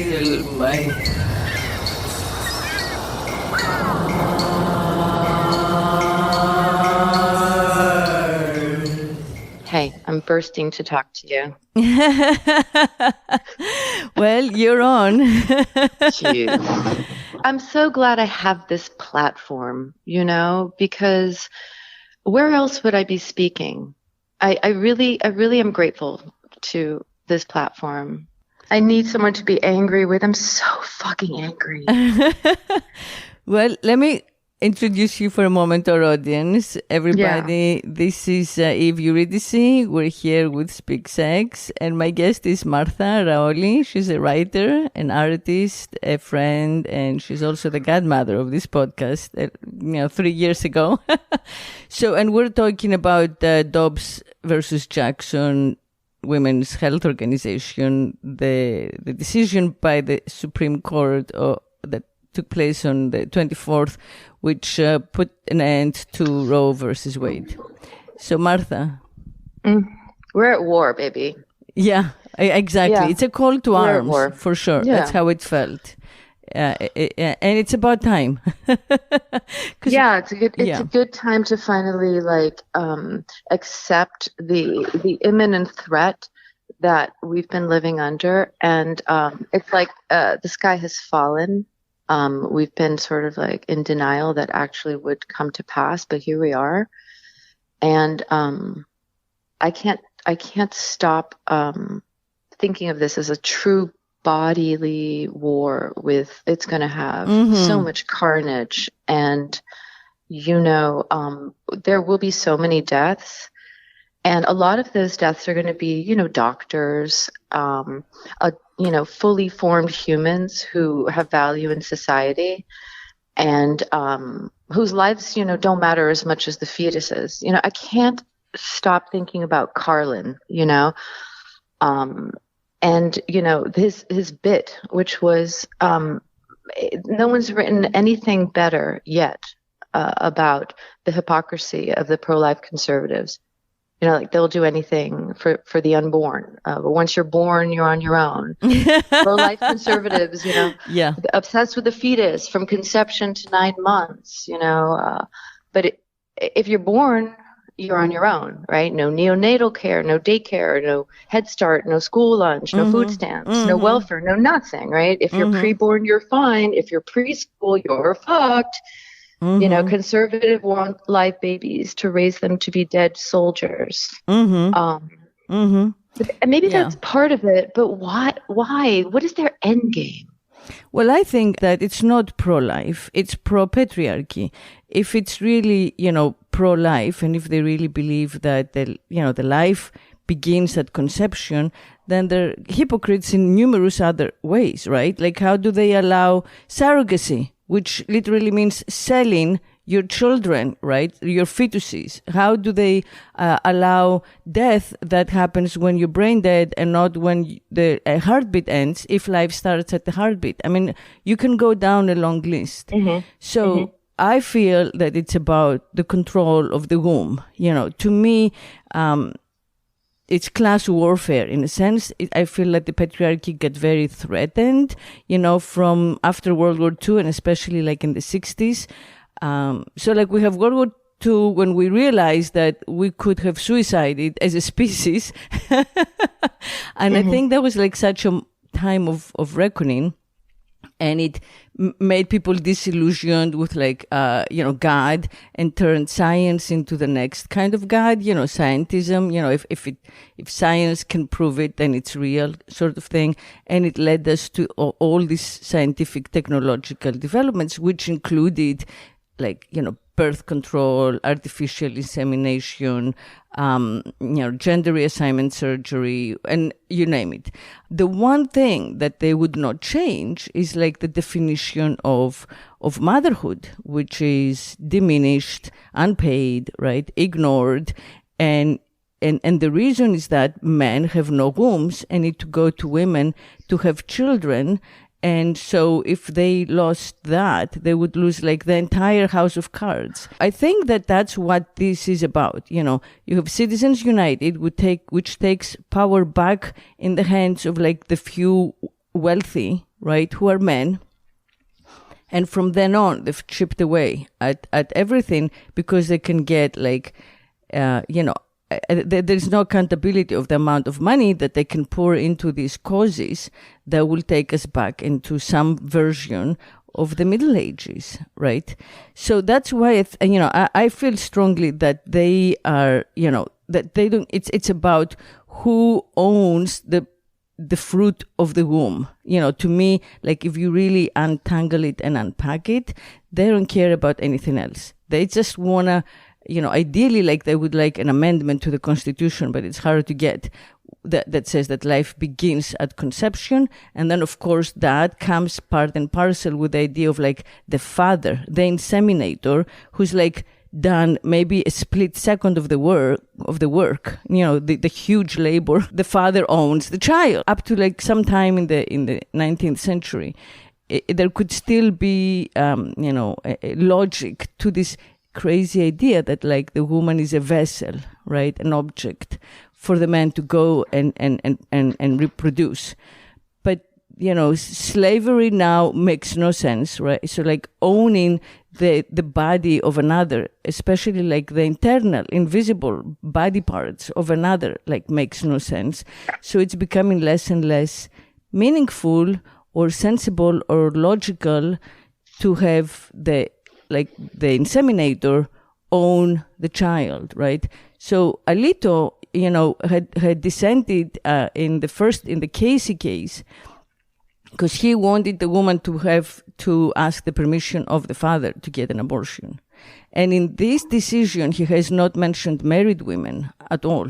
Bye. Hey, I'm bursting to talk to you. Well, you're on. Jeez. I'm so glad I have this platform, because where else would I be speaking? I really am grateful to this platform. I need someone to be angry with. I'm so fucking angry. Well, let me introduce you for a moment to our audience. Everybody, This is Eve Eurydice. We're here with Speak Sex, and my guest is Martha Raoli. She's a writer, an artist, a friend, and she's also the godmother of this podcast, 3 years ago. And we're talking about Dobbs versus Jackson Women's Health Organization, the decision by the Supreme Court that took place on the 24th, which put an end to Roe versus Wade. So, Martha. We're at war, baby. Yeah, exactly. Yeah. It's a call to arms, for sure. Yeah. That's how it felt. And it's about time. It's a good time to finally accept the imminent threat that we've been living under. And it's like the sky has fallen. We've been sort of in denial that actually would come to pass, but here we are. And I can't stop thinking of this as a true bodily war it's going to have so much carnage. And, there will be so many deaths. And a lot of those deaths are going to be, doctors, fully formed humans who have value in society and whose lives, don't matter as much as the fetuses. I can't stop thinking about Carlin, and, his bit, which was no one's written anything better yet about the hypocrisy of the pro-life conservatives. They'll do anything for the unborn. But once you're born, you're on your own. Pro-life conservatives, obsessed with the fetus from conception to 9 months, But if you're born, you're on your own, right? No neonatal care, no daycare, no Head Start, no school lunch, no food stamps, no welfare, no nothing, right? If you're preborn, you're fine. If you're preschool, you're fucked. Conservative want live babies to raise them to be dead soldiers. And maybe that's part of it, but why? What is their end game? Well, I think that it's not pro-life, it's pro-patriarchy. If it's really, pro-life, and if they really believe that the life begins at conception, then they're hypocrites in numerous other ways, right? Like, how do they allow surrogacy, which literally means selling your children, right? Your fetuses. How do they allow death that happens when you're brain dead and not when the heartbeat ends, if life starts at the heartbeat? I mean, you can go down a long list. So I feel that it's about the control of the womb. To me, it's class warfare in a sense. I feel like the patriarchy got very threatened, from after World War II and especially in the 60s. So we have World War II when we realized that we could have suicided as a species. And I think that was such a time of reckoning. And it made people disillusioned with God, and turned science into the next kind of God, scientism, if science can prove it, then it's real sort of thing. And it led us to all these scientific technological developments, which included birth control, artificial insemination, gender reassignment surgery, and you name it. The one thing that they would not change is the definition of motherhood, which is diminished, unpaid, right, ignored, and the reason is that men have no wombs and need to go to women to have children. And so if they lost that, they would lose the entire house of cards. I think that that's what this is about. You have Citizens United, which takes power back in the hands of the few wealthy, right, who are men. And from then on, they've chipped away at everything because they can get there's no accountability of the amount of money that they can pour into these causes that will take us back into some version of the Middle Ages, right? So that's why I feel strongly that they are, that they don't. It's about who owns the fruit of the womb. To me, like if you really untangle it and unpack it, they don't care about anything else. They just wanna, ideally, like they would like an amendment to the Constitution, but it's hard to get, that says that life begins at conception. And then, of course, that comes part and parcel with the idea of like the father, the inseminator, who's like done maybe a split second of the work, the huge labor. The father owns the child. Up to like sometime in the 19th century, there could still be, a logic to this crazy idea that like the woman is a vessel, right? An object for the man to go and reproduce. But, slavery now makes no sense, right? So like owning the body of another, especially like the internal, invisible body parts of another, like makes no sense. So it's becoming less and less meaningful or sensible or logical to have the inseminator own the child, right? So Alito, had dissented in the Casey case, because he wanted the woman to have to ask the permission of the father to get an abortion. And in this decision, he has not mentioned married women at all.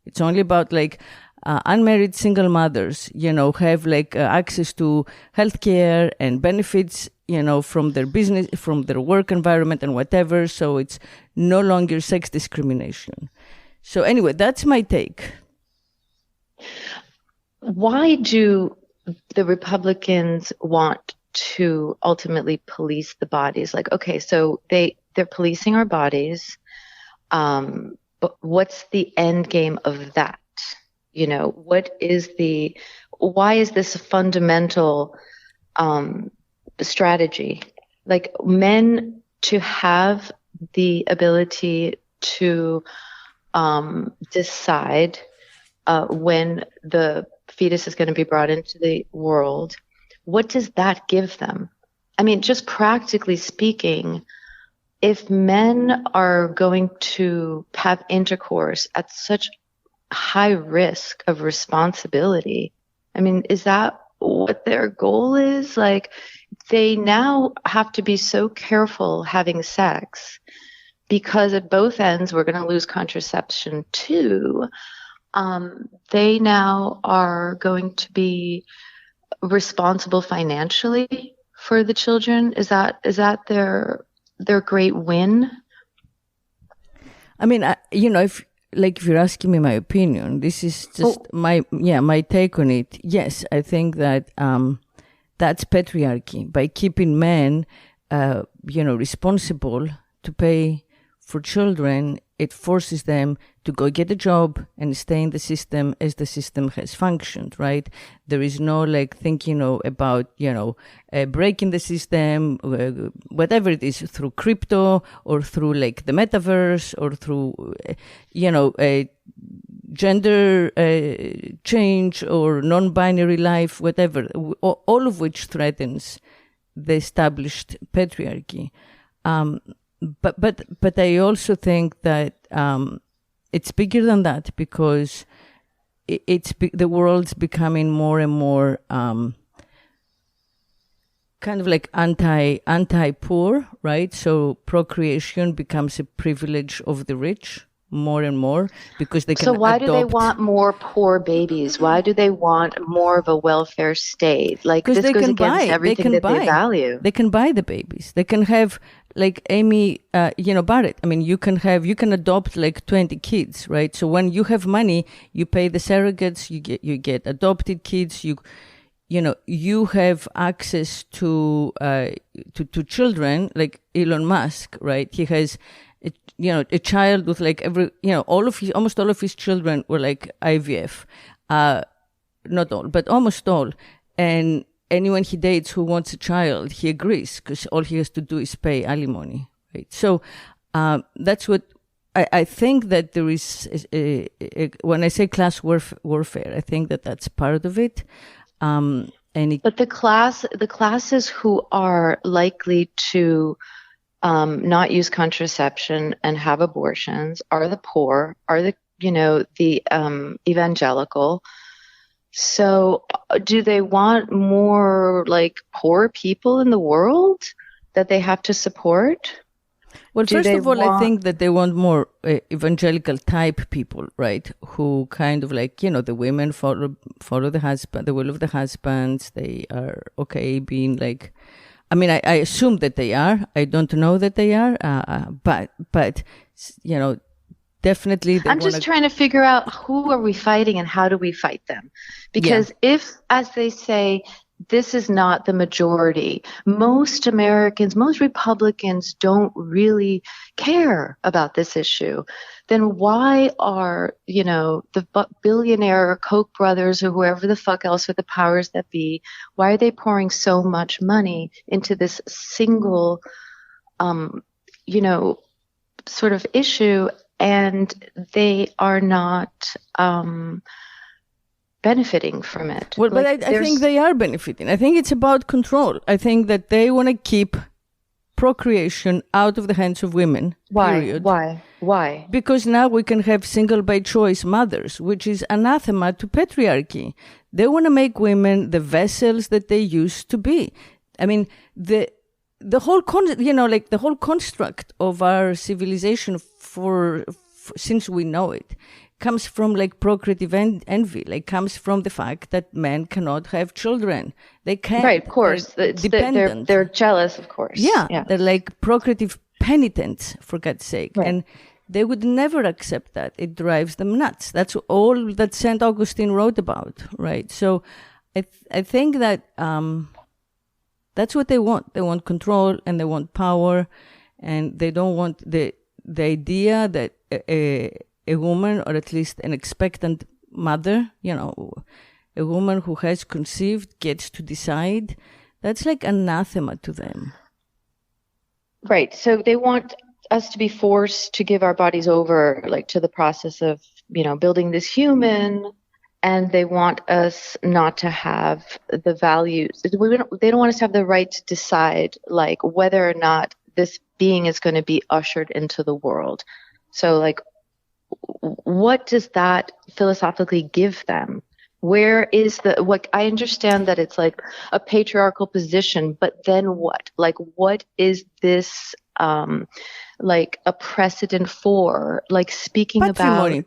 It's only about like unmarried single mothers, have like access to healthcare and benefits, from their business, from their work environment and whatever. So it's no longer sex discrimination. So anyway, that's my take. Why do the Republicans want to ultimately police the bodies? Like, okay, so they're policing our bodies, but what's the end game of that? Why is this a fundamental strategy? Like men to have the ability to decide when the fetus is going to be brought into the world. What does that give them? I mean, just practically speaking, if men are going to have intercourse at such high risk of responsibility, I mean, is that what their goal is? Like, they now have to be so careful having sex because at both ends we're going to lose contraception too. They now are going to be responsible financially for the children. Is that their great win? I mean, if you're asking me my opinion, this is just my take on it. Yes, I think that that's patriarchy. By keeping men, responsible to pay for children, it forces them to go get a job and stay in the system as the system has functioned, right? There is no thinking about, breaking the system, whatever it is, through crypto or through the metaverse or through, a gender change or non-binary life, whatever, all of which threatens the established patriarchy. But I also think that it's bigger than that, because the world's becoming more and more kind of like anti-poor, right? So procreation becomes a privilege of the rich more and more because they can So why do they want more poor babies? Why do they want more of a welfare state? Like, this goes against everything that they value. They can buy the babies. They can have like Amy, Barrett. I mean, you can adopt like 20 kids, right? So when you have money, you pay the surrogates, you get adopted kids, you have access to children, like Elon Musk, right? He has a child with like almost all of his children were like IVF, not all, but almost all. And anyone he dates who wants a child, he agrees because all he has to do is pay alimony, right? So that's what I think that there is. When I say class warfare, I think that that's part of it. But the classes who are likely to not use contraception and have abortions are the poor, are the evangelical. So do they want more like poor people in the world that they have to support? Well, first of all, I think that they want more evangelical type people, right? Who kind of like, the women follow the husband, the will of the husbands. They are okay being like, I mean, I assume that they are. I don't know that they are, but definitely. I'm just trying to figure out who are we fighting and how do we fight them? Because if, as they say, this is not the majority, most Americans, most Republicans don't really care about this issue, then why are, the billionaire Koch brothers or whoever the fuck else are the powers that be, why are they pouring so much money into this single, sort of issue, and they are not benefiting from it? Well, but I think they are benefiting. I think it's about control. I think that they want to keep procreation out of the hands of women. Why? Period. Why? Because now we can have single by choice mothers, which is anathema to patriarchy. They want to make women the vessels that they used to be. I mean, the whole the whole construct of our civilization since we know it comes from like procreative envy, like comes from the fact that men cannot have children. They can't. Right, of course. They're jealous, of course. Yeah, they're like procreative penitents, for God's sake. Right. And they would never accept that. It drives them nuts. That's all that St. Augustine wrote about, right? So I think that that's what they want. They want control and they want power, and they don't want the idea that a woman, or at least an expectant mother, a woman who has conceived gets to decide. That's like anathema to them. Right. So they want us to be forced to give our bodies over, like, to the process of, building this human, and they want us not to have the values. They don't want us to have the right to decide, like, whether or not this being is going to be ushered into the world. So, like, what does that philosophically give them? Where is what I understand that it's like a patriarchal position, but then what? Like, what is this, like a precedent for, like, speaking Patrimony,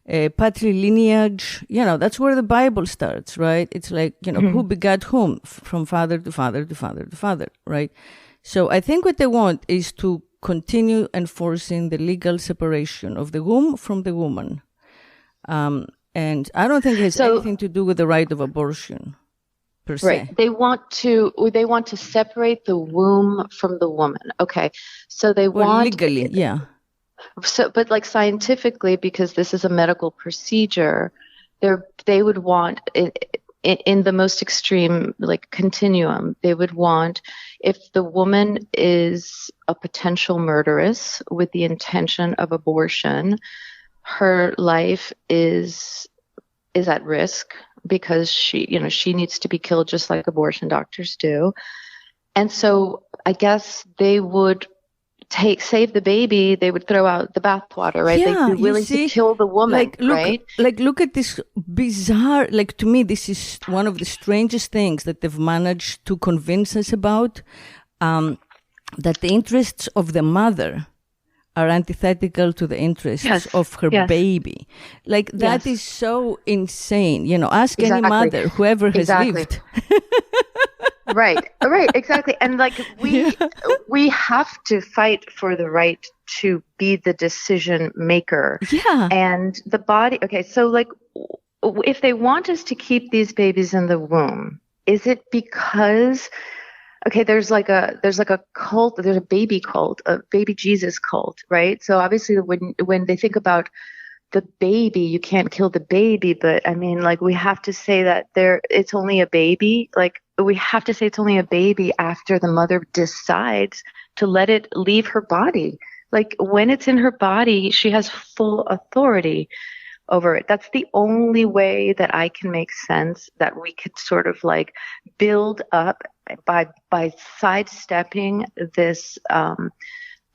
patrilineage, that's where the Bible starts, right? It's like, who begat whom from father to father to father to father, right? So I think what they want is to continue enforcing the legal separation of the womb from the woman. And I don't think it has anything to do with the right of abortion, per se. Right. They want to separate the womb from the woman. Okay. So they want legally, yeah. So, but like scientifically, because this is a medical procedure, they would want in the most extreme, like, continuum, they would want, if the woman is a potential murderess with the intention of abortion, her life is at risk because she needs to be killed just like abortion doctors do. And so I guess they would save the baby, they would throw out the bathwater, right? Yeah, they'd be willing to kill the woman, right? Look at this bizarre, like, to me, this is one of the strangest things that they've managed to convince us about, that the interests of the mother are antithetical to the interests of her baby. Like, that is so insane. Ask any mother, whoever has lived. Right, exactly. And like, we have to fight for the right to be the decision maker. Yeah. And the body, okay, so like, if they want us to keep these babies in the womb, is it because, okay, there's like a cult, there's a baby cult, a baby Jesus cult, right? So obviously when they think about the baby, you can't kill the baby, but I mean, like, we have to say that it's only a baby. Like, we have to say it's only a baby after the mother decides to let it leave her body. Like, when it's in her body, she has full authority over it. That's the only way that I can make sense that we could sort of like build up by sidestepping this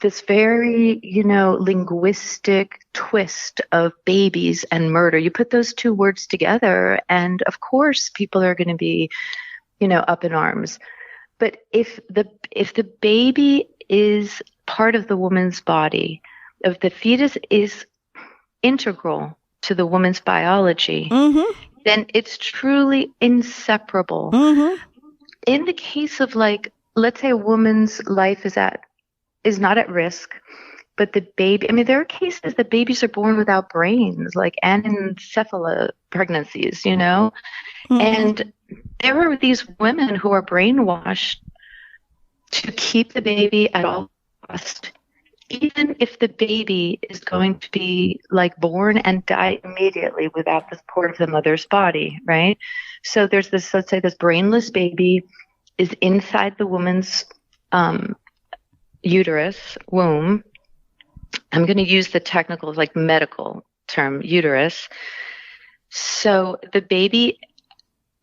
this very, linguistic twist of babies and murder. You put those two words together, and of course people are going to be, up in arms. But if the baby is part of the woman's body, if the fetus is integral to the woman's biology, then it's truly inseparable. In the case of, like, let's say a woman's life is not at risk, but the baby, I mean, there are cases that babies are born without brains, like anencephala pregnancies, and there are these women who are brainwashed to keep the baby at all costs, even if the baby is going to be like born and die immediately without the support of the mother's body, right? So there's this, let's say this brainless baby is inside the woman's uterus, womb. I'm going to use the technical, like, medical term, uterus. So the baby,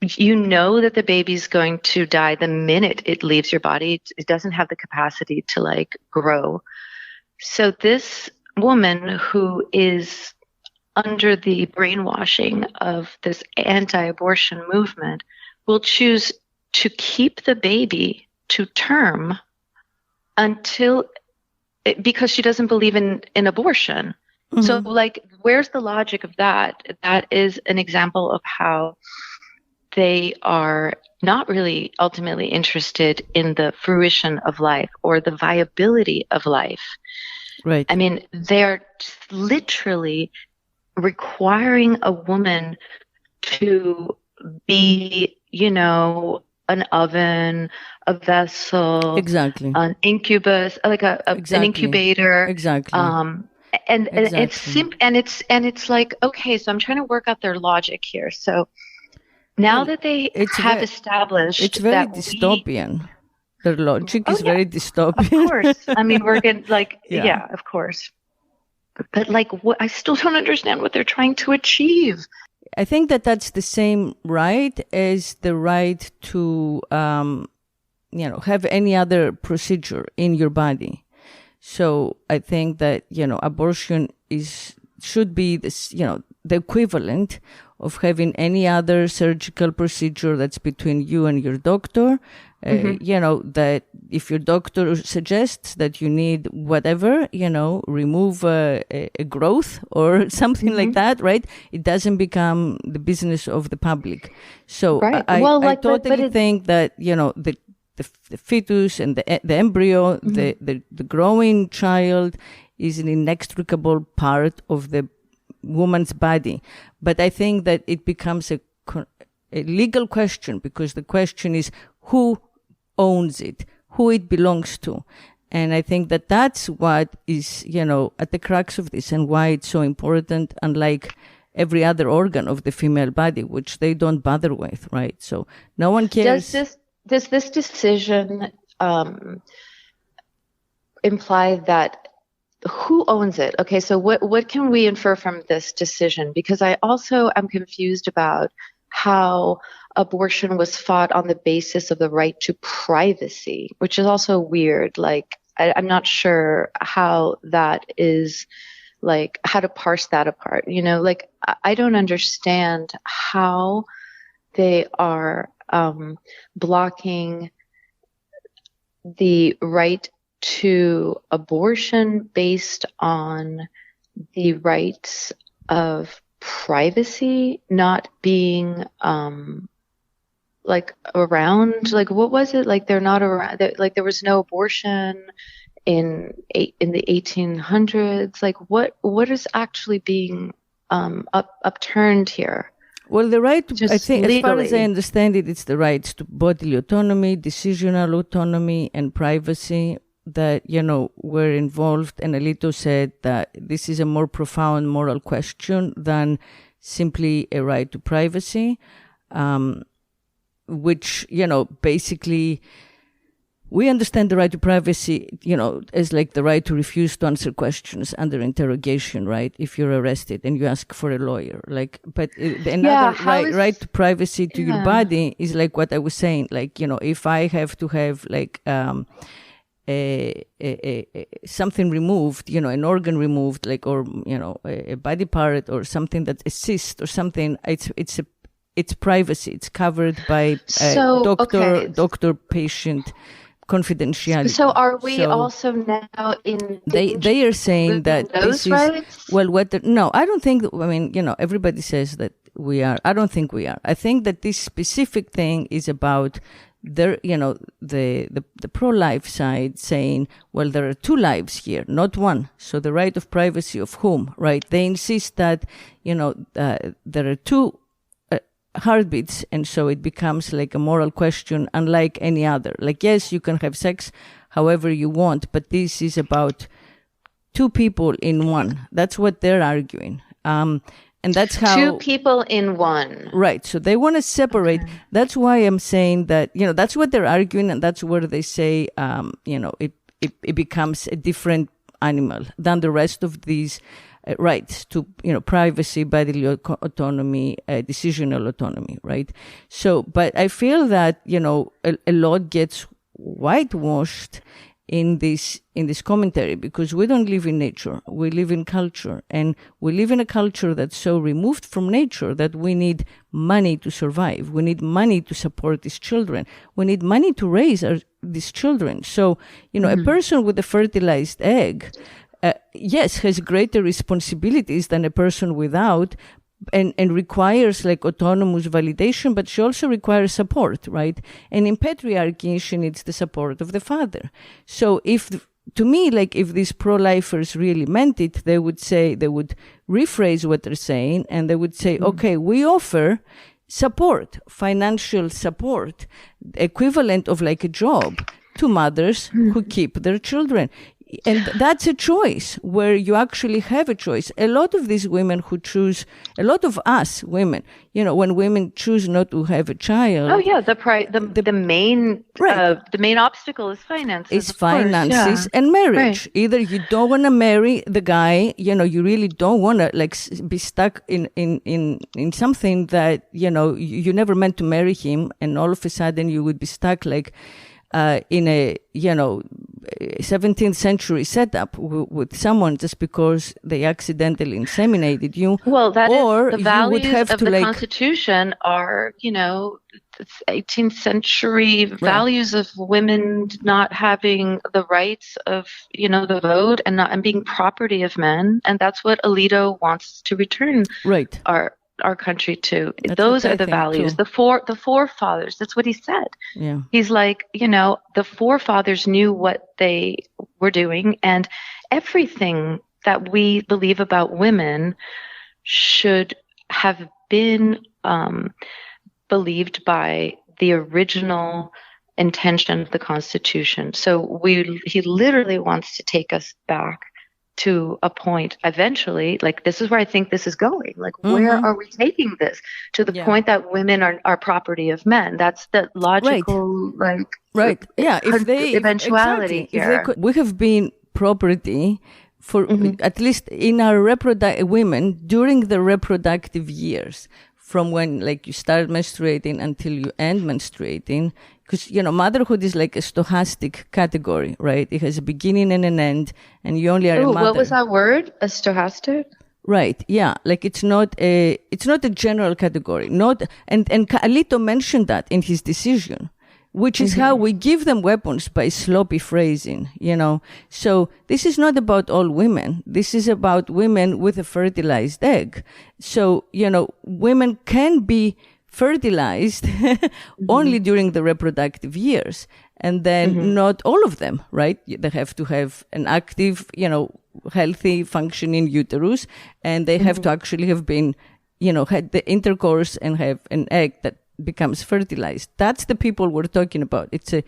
that the baby's going to die the minute it leaves your body. It doesn't have the capacity to, like, grow. So this woman who is under the brainwashing of this anti-abortion movement will choose to keep the baby to term because she doesn't believe in abortion. So, like, where's the logic of that? That is an example of how they are not really ultimately interested in the fruition of life or the viability of life. Right. I mean, they're literally requiring a woman to be, an oven, a vessel, exactly, an incubus, like an incubator, exactly. And it's like, okay, so I'm trying to work out their logic here. So now that they have established, it's very dystopian. Their logic is very dystopian. Of course, I mean, we're going like, yeah, of course. But, like, I still don't understand what they're trying to achieve. I think that that's the same right as the right to, have any other procedure in your body. So I think that, abortion should be this, the equivalent of having any other surgical procedure that's between you and your doctor. That if your doctor suggests that you need whatever, remove a growth or something like that, right? It doesn't become the business of the public. So right. I totally think that, the fetus and the embryo, the growing child is an inextricable part of the woman's body. But I think that it becomes a legal question, because the question is who owns it, who it belongs to. And I think that that's what is, at the crux of this, and why it's so important, unlike every other organ of the female body, which they don't bother with, right? So no one cares. Does this decision imply that who owns it? Okay, so what can we infer from this decision? Because I also am confused about how abortion was fought on the basis of the right to privacy, which is also weird. Like, I'm not sure how that is, like, how to parse that apart. Like, I don't understand how they are blocking the right to abortion based on the rights of privacy not being like around. Like, what was it? Like, they're not around. Like, there was no abortion in the 1800s. Like, what is actually being upturned here? Well, the right, just I think, legally. As far as I understand it, it's the rights to bodily autonomy, decisional autonomy, and privacy. that, were involved, and Alito said that this is a more profound moral question than simply a right to privacy, which, basically we understand the right to privacy, as like the right to refuse to answer questions under interrogation, right? If you're arrested and you ask for a lawyer, but another right to privacy to your body is like what I was saying, if I have to have something removed, an organ removed, or a body part or something that assists or something, it's privacy. It's covered by doctor-patient confidentiality. So are we also now in? They are saying that those this rights? is no. I don't think. Everybody says that we are. I don't think we are. I think that this specific thing is about the pro-life side saying, well, there are two lives here, not one. So the right of privacy of whom, right? They insist that there are two heartbeats, and so it becomes like a moral question unlike any other. Yes, you can have sex however you want, but this is about two people in one. That's what they're arguing, and that's how two people in one, right? So they want to separate. That's why I'm saying that that's what they're arguing, and that's where they say it becomes a different animal than the rest of these rights to privacy, bodily autonomy, decisional autonomy, right? So, but I feel that a lot gets whitewashed in this commentary because we don't live in nature, we live in culture, and we live in a culture that's so removed from nature that we need money to survive, we need money to support these children, we need money to raise these children. So a person with a fertilized egg yes, has greater responsibilities than a person without, and requires autonomous validation, but she also requires support, right? And in patriarchy, she needs the support of the father. So if these pro-lifers really meant it, they would rephrase what they're saying, and they would say, okay, we offer support, financial support, equivalent of a job to mothers who keep their children. And that's a choice where you actually have a choice. A lot of these women who choose, a lot of us women, when women choose not to have a child. Oh yeah, the main obstacle is finances. And marriage. Right. Either you don't want to marry the guy, you really don't want to be stuck in something that you never meant to marry him, and all of a sudden you would be stuck in a 17th century setup with someone just because they accidentally inseminated you. Well, the values of the Constitution are 18th century values of women not having the rights of the vote and being property of men, and that's what Alito wants to return our country to. Those are the values. Too. The forefathers, that's what he said. Yeah. He's like, the forefathers knew what they were doing, and everything that we believe about women should have been believed by the original intention of the Constitution. So he literally wants to take us back to a point eventually, this is where I think this is going. Where are we taking this? To the point that women are property of men. That's the logical, right. Yeah. If they eventuality here. We have been property for at least in our women during the reproductive years, from when you start menstruating until you end menstruating. Because, motherhood is like a stochastic category, right? It has a beginning and an end, and you only are a mother. What was that word? A stochastic? Right. Yeah. It's not a general category. And Alito mentioned that in his decision, which is how we give them weapons by sloppy phrasing, So this is not about all women. This is about women with a fertilized egg. So, women can be fertilized only during the reproductive years, and then not all of them, right? They have to have an active, healthy functioning uterus, and they have to actually have been, had the intercourse and have an egg that becomes fertilized. That's the people we're talking about. It's a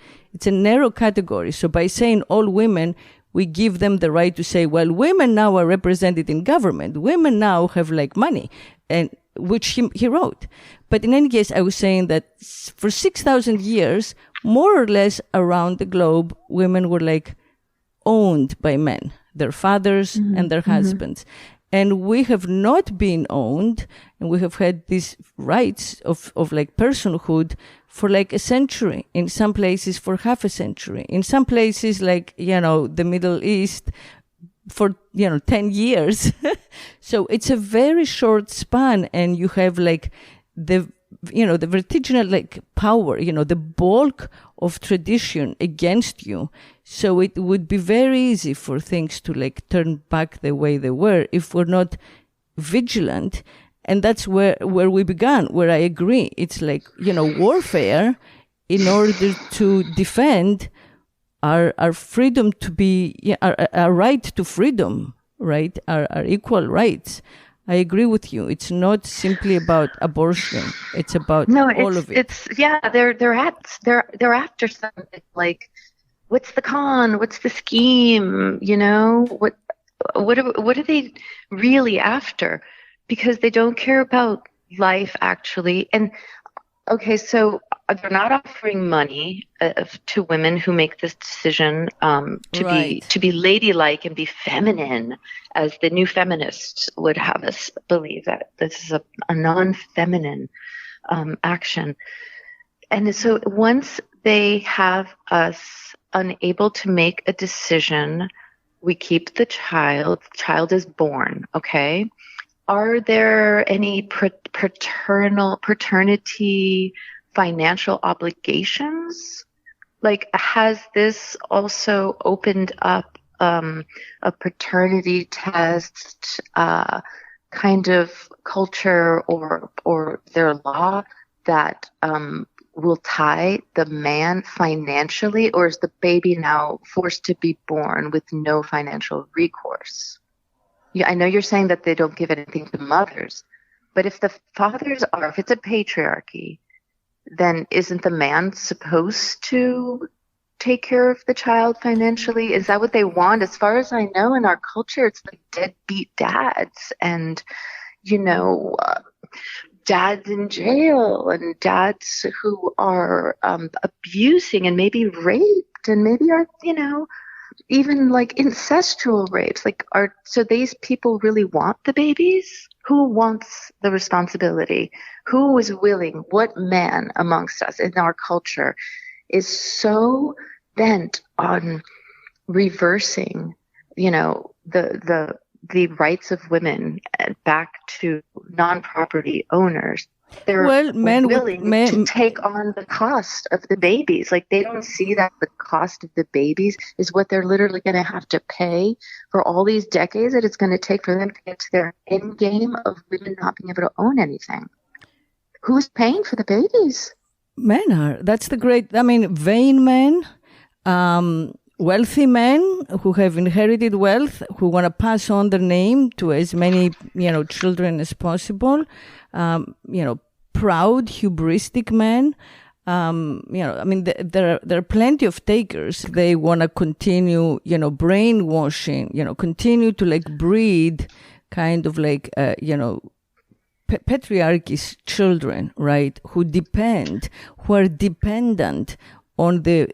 narrow category. So by saying all women, we give them the right to say, well, women now are represented in government. Women now have like money, and which he wrote. But in any case, I was saying that for 6,000 years, more or less around the globe, women were like owned by men, their fathers and their husbands. And we have not been owned, and we have had these rights of like personhood for like a century, in some places for half a century, in some places like, the Middle East for, 10 years. So it's a very short span, and you have like the vertiginal like power, the bulk of tradition against you. So it would be very easy for things to like turn back the way they were if we're not vigilant. And that's where we began, where I agree. It's like, warfare in order to defend our freedom to be, our right to freedom, right? Our equal rights. I agree with you. It's not simply about abortion. It's about all of it. They're after something like, what's the con? What's the scheme? What are they really after? Because they don't care about life actually. And okay, so they're not offering money to women who make this decision to be ladylike and be feminine, as the new feminists would have us believe that this is a non-feminine action. And so once they have us unable to make a decision, we keep the child. The child is born. Okay. Are there any paternity financial obligations? Like, has this also opened up a paternity test kind of culture or their law that will tie the man financially, or is the baby now forced to be born with no financial recourse? Yeah, I know you're saying that they don't give anything to mothers, but if the fathers are, if it's a patriarchy, then isn't the man supposed to take care of the child financially? Is that what they want? As far as I know, in our culture, it's like deadbeat dads and, dads in jail and dads who are abusing and maybe raped and maybe are, even like incestual rapes. So these people really want the babies? Who wants the responsibility? Who is willing? What man amongst us in our culture is so bent on reversing, the rights of women back to non-property owners? They're willing to take on the cost of the babies. Like, they don't see that the cost of the babies is what they're literally going to have to pay for all these decades that it's going to take for them to get to their end game of women not being able to own anything. Who's paying for the babies? Men are. That's the great, vain men, wealthy men who have inherited wealth, who want to pass on their name to as many, children as possible. Proud, hubristic men. There are plenty of takers. They want to continue, brainwashing, continue to like breed kind of like, patriarchy's children, right? Who are dependent on the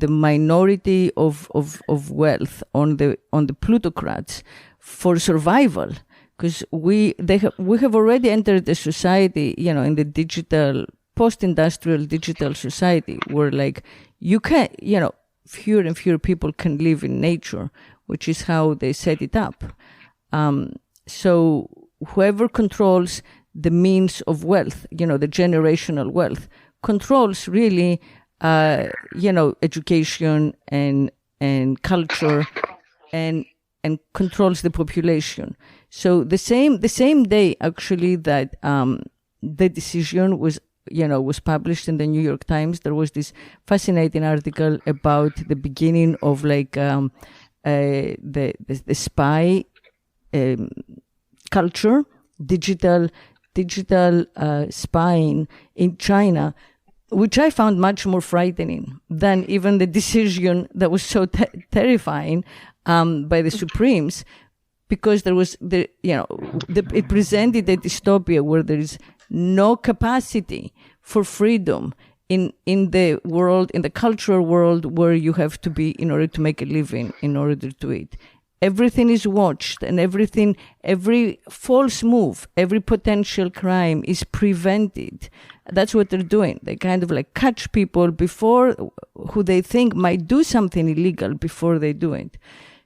minority of wealth, on the plutocrats for survival. Because we have already entered a society, in the digital, post-industrial digital society where like you can't, fewer and fewer people can live in nature, which is how they set it up. So whoever controls the means of wealth, the generational wealth, controls really, education and culture and controls the population. So the same day actually that the decision was published in the New York Times, there was this fascinating article about the beginning of like the spy culture, digital digital spying in China, which I found much more frightening than even the decision that was so terrifying by the Supremes, because there was it presented a dystopia where there is no capacity for freedom in the world, in the cultural world, where you have to be in order to make a living, in order to eat. Everything is watched, and every false move, every potential crime is prevented. That's what they're doing. They kind of like catch people before who they think might do something illegal before they do it.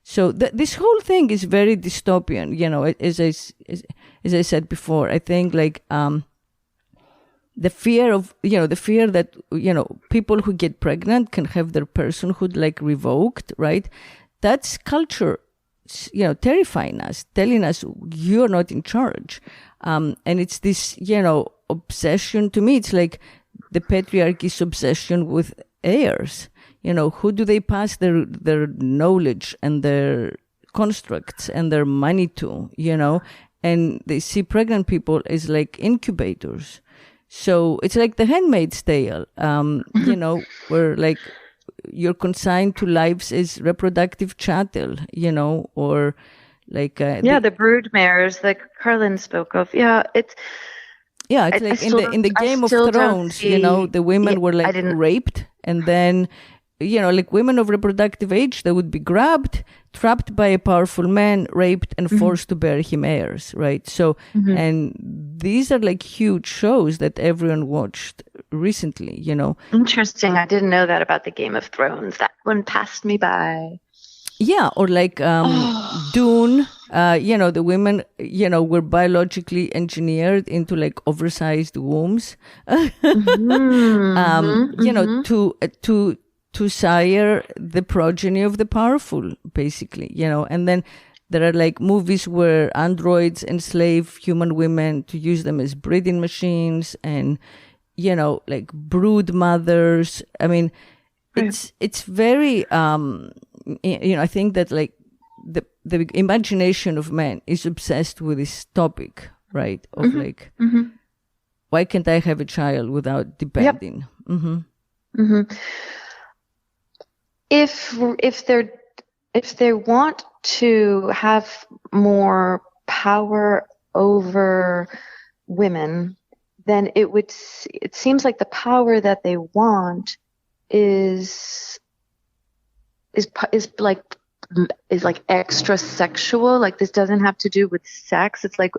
So this whole thing is very dystopian. As I said before, I think like the fear that people who get pregnant can have their personhood like revoked, right? That's culture, terrifying us, telling us you're not in charge. And it's this, obsession. To me, it's like the patriarchy's obsession with heirs. Who do they pass their knowledge and their constructs and their money to, and they see pregnant people as like incubators. So it's like the Handmaid's Tale, where like you're consigned to lives as reproductive chattel, or like the brood mares that Carlin spoke of. It's like in the Game of Thrones, the women were like raped, and then like women of reproductive age, they would be grabbed, trapped by a powerful man, raped, and forced to bear him heirs, right? So, and these are like huge shows that everyone watched recently, Interesting. I didn't know that about the Game of Thrones. That one passed me by. Yeah, or like Dune, the women, were biologically engineered into like oversized wombs, to sire the progeny of the powerful, basically, and then there are like movies where androids enslave human women to use them as breeding machines and, like brood mothers. I mean, it's very, I think that like the imagination of man is obsessed with this topic, right? Of like, why can't I have a child without depending? Yep. If they want to have more power over women, then it seems like the power that they want is like extra sexual. Like this doesn't have to do with sex. It's like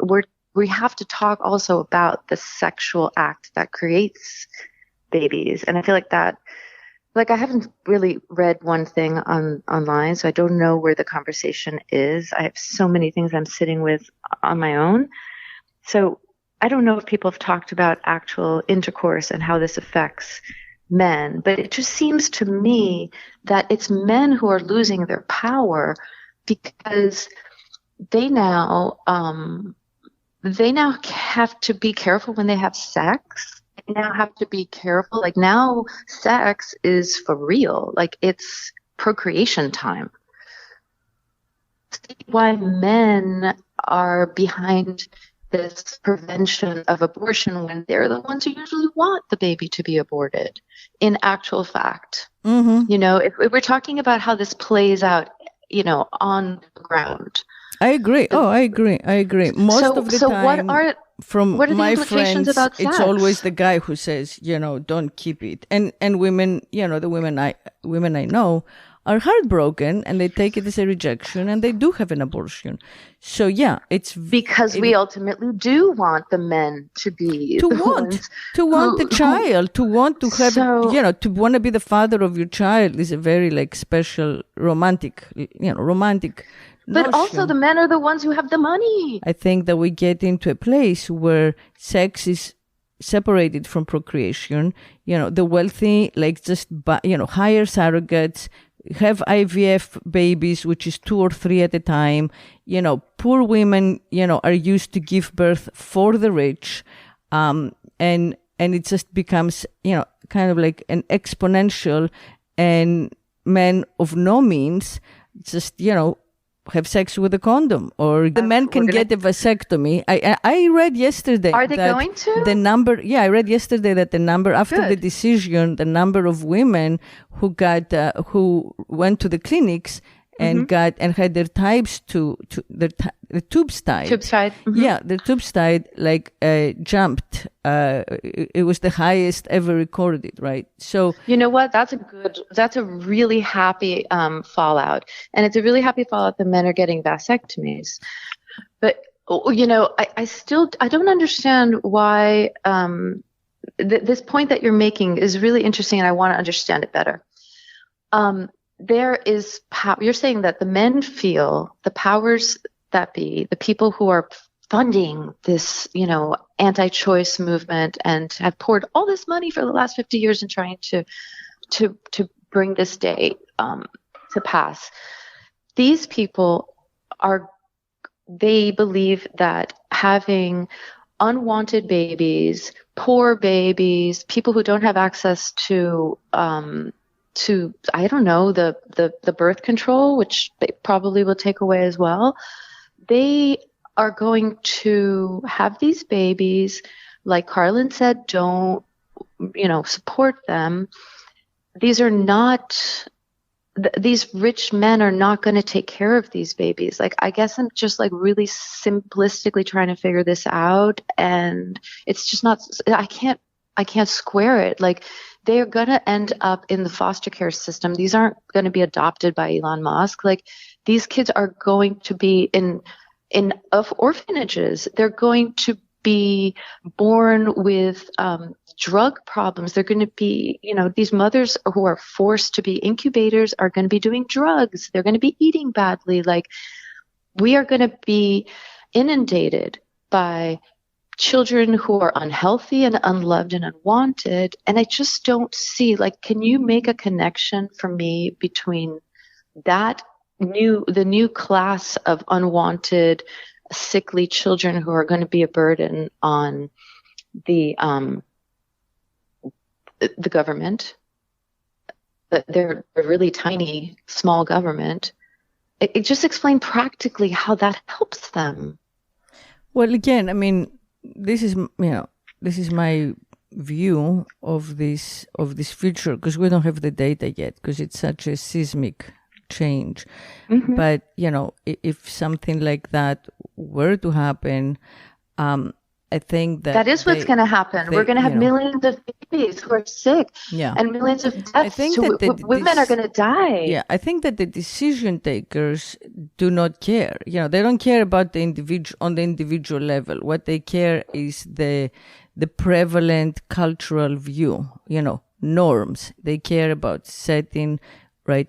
we have to talk also about the sexual act that creates babies, and I feel like that. Like I haven't really read one thing online, so I don't know where the conversation is. I have so many things I'm sitting with on my own. So I don't know if people have talked about actual intercourse and how this affects men, but it just seems to me that it's men who are losing their power because they now have to be careful when they have sex. Now have to be careful. Like now sex is for real. Like it's procreation time. Why men are behind this prevention of abortion when they're the ones who usually want the baby to be aborted in actual fact. If we're talking about how this plays out, on the ground. I agree. I agree. Most of the time, from my friends, it's always the guy who says, don't keep it. And women, the women I know are heartbroken and they take it as a rejection and they do have an abortion. So yeah, it's because we ultimately do want the men to be to want the child, to want to have, to want to be the father of your child is a very like special romantic But notion. Also the men are the ones who have the money. I think that we get into a place where sex is separated from procreation. The wealthy like just hire surrogates, have IVF babies, which is 2 or 3 at a time. Poor women, are used to give birth for the rich. And it just becomes, kind of like an exponential, and men of no means just, have sex with a condom, or the men can get a vasectomy. I read yesterday. Are they going to? The number, yeah, I read yesterday that the number after the decision, the number of women who got who went to the clinics and got and had their tubes the tubes tied. Tubes tied. Yeah, the tubes tied jumped. It was the highest ever recorded, right? So you know what? That's a really happy fallout, and it's a really happy fallout that men are getting vasectomies. But you know, I don't understand why this point that you're making is really interesting, and I want to understand it better. There is you're saying that the men feel the powers that be, the people who are funding this, you know, anti-choice movement and have poured all this money for the last 50 years in trying to bring this day to pass. These people they believe that having unwanted babies, poor babies, people who don't have access to I don't know, the birth control, which they probably will take away as well. They are going to have these babies, like Carlin said, don't, you know, support them. These rich men are not going to take care of these babies. Like, I guess I'm just like really simplistically trying to figure this out, and it's just not, I can't square it. Like, they are going to end up in the foster care system. These aren't going to be adopted by Elon Musk. Like, these kids are going to be in orphanages. They're going to be born with drug problems. They're going to be, you know, these mothers who are forced to be incubators are going to be doing drugs. They're going to be eating badly. Like, we are going to be inundated by children who are unhealthy and unloved and unwanted. And I just don't see, like, can you make a connection for me between the new class of unwanted, sickly children who are going to be a burden on the government? They're a really tiny, small government. It just explain practically how that helps them. Well, again, I mean, this is my view of this future, because we don't have the data yet, because it's such a seismic change. But you know, if something like that were to happen, I think that is what's going to happen. We're going to have millions of babies who are sick, and millions of deaths. I think women are going to die. Yeah, I think that the decision takers do not care. You know, they don't care about the individual on the individual level. What they care is the prevalent cultural view. You know, norms. They care about setting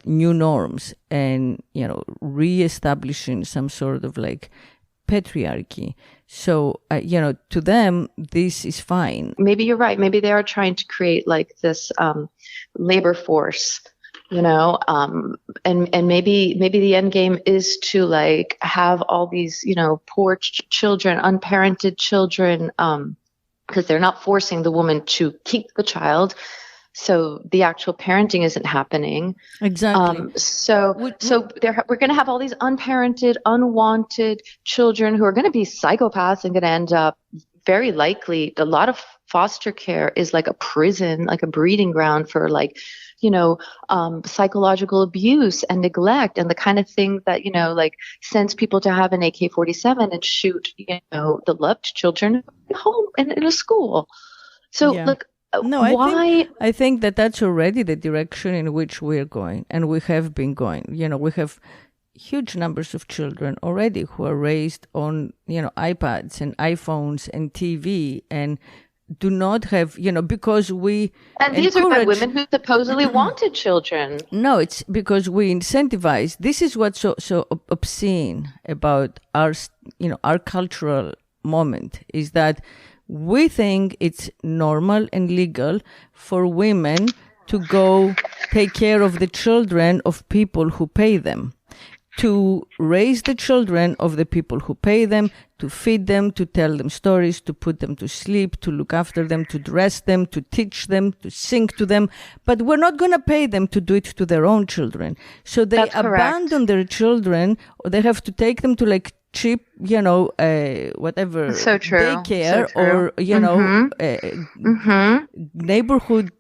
new norms and, you know, reestablishing some sort of like patriarchy. So, you know, to them, this is fine. Maybe you're right. Maybe they are trying to create like this labor force, you know, and maybe the end game is to like have all these, you know, poor children, unparented children, because they're not forcing the woman to keep the child. So the actual parenting isn't happening. Exactly. So we're going to have all these unparented, unwanted children who are going to be psychopaths and going to end up, very likely, a lot of foster care is like a prison, like a breeding ground for like, you know, psychological abuse and neglect, and the kind of thing that, you know, like sends people to have an AK-47 and shoot, you know, the loved children home in a school. So look. No, I think that that's already the direction in which we're going, and we have been going. You know, we have huge numbers of children already who are raised on, you know, iPads and iPhones and TV, and do not have, you know, because we and these are by women who supposedly wanted children. No, it's because we incentivize. This is what's so obscene about our, you know, our cultural moment, is that we think it's normal and legal for women to go take care of the children of people who pay them. to raise the children of the people who pay them, to feed them, to tell them stories, to put them to sleep, to look after them, to dress them, to teach them, to sing to them. But we're not going to pay them to do it to their own children. So they abandon their children, or they have to take them to like cheap, whatever, daycare, or, neighborhood,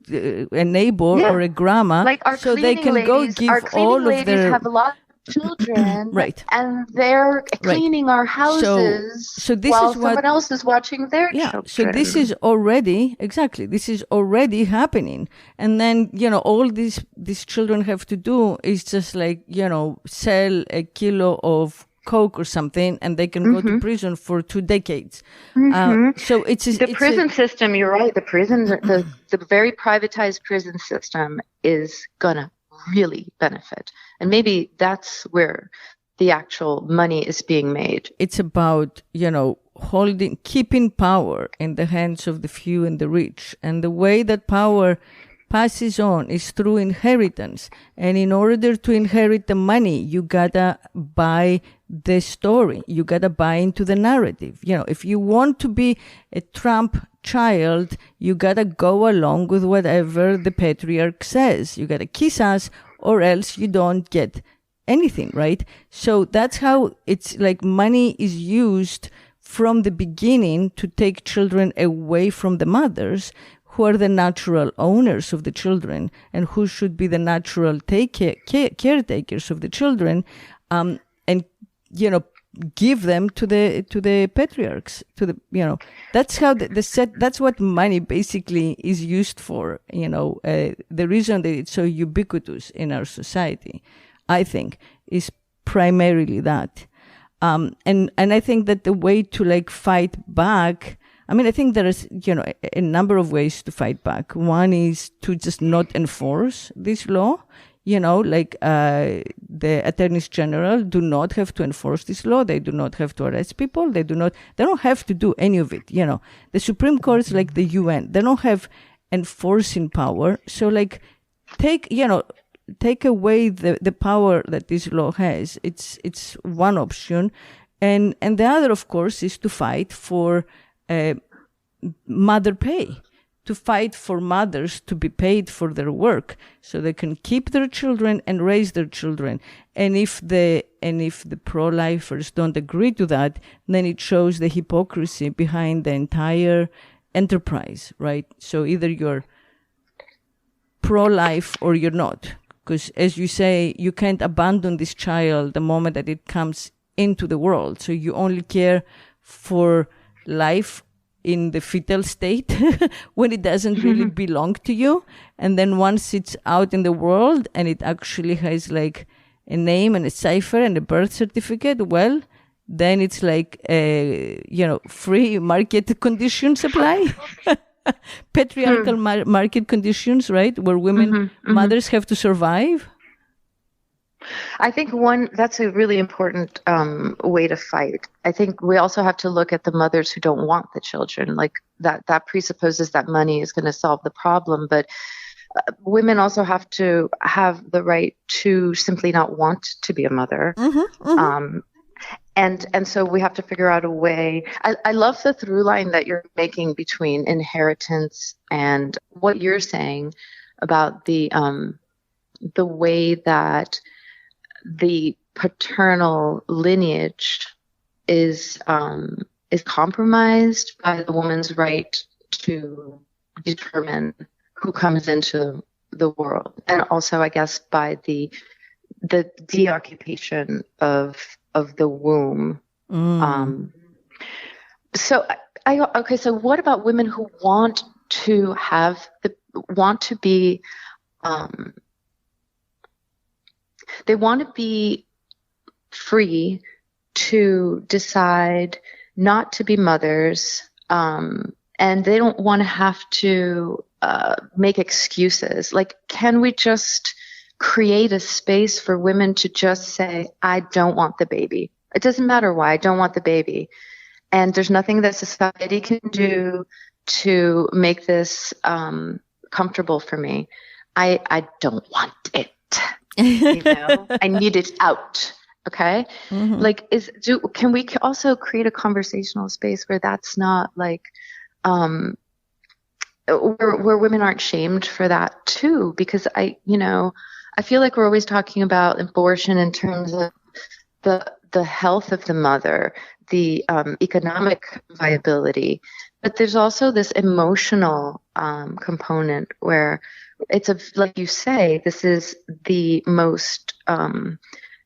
a neighbor or a grandma, like our so they can go give all of their... have a lot of children, right, and they're cleaning our houses so this while is someone else is watching their children. So this is already, this is already happening. And then, all these children have to do is just like, sell a kilo of Coke or something, and they can go to prison for 2 decades. So it's the prison system. You're right. The prison, the very privatized prison system is gonna really benefit, and maybe that's where the actual money is being made. It's about keeping power in the hands of the few and the rich, and the way that power passes on is through inheritance. And in order to inherit the money, you gotta buy the story. You gotta buy into the narrative. If you want to be a Trump child, you gotta go along with whatever the patriarch says. You gotta kiss ass, or else you don't get anything, right? So that's how it's like money is used from the beginning to take children away from the mothers, who are the natural owners of the children and who should be the natural caretakers of the children, and give them to the patriarchs, that's how that's what money basically is used for. The reason that it's so ubiquitous in our society, I think, is primarily that. And I think that the way to like fight back, I think there is, a number of ways to fight back. One is to just not enforce this law. The attorneys general do not have to enforce this law. They do not have to arrest people. They don't have to do any of it. The Supreme Court is like the UN. They don't have enforcing power. So like take away the power that this law has. It's one option. And the other, of course, is to fight for mother pay, to fight for mothers to be paid for their work so they can keep their children and raise their children. And if the pro-lifers don't agree to that, then it shows the hypocrisy behind the entire enterprise, right? So either you're pro-life or you're not. Because as you say, you can't abandon this child the moment that it comes into the world. So you only care for life in the fetal state when it doesn't really belong to you. And then once it's out in the world and it actually has like a name and a cipher and a birth certificate, well, then it's like free market conditions apply. Patriarchal market conditions, right? Where women, mothers have to survive. I think that's a really important way to fight. I think we also have to look at the mothers who don't want the children. Like that presupposes that money is going to solve the problem. But women also have to have the right to simply not want to be a mother. And so we have to figure out a way. I love the through line that you're making between inheritance and what you're saying about the way that the paternal lineage is compromised by the woman's right to determine who comes into the world, and also, I guess, by the deoccupation of the womb. So what about women who want to be they want to be free to decide not to be mothers, and they don't want to have to make excuses. Like, can we just create a space for women to just say, I don't want the baby. It doesn't matter why, I don't want the baby. And there's nothing that society can do to make this comfortable for me. I don't want it. I need it out. Okay. Like, can we also create a conversational space where that's not like, where women aren't shamed for that too? Because I feel like we're always talking about abortion in terms of the health of the mother, the economic viability, but there's also this emotional component where it's like you say, this is the most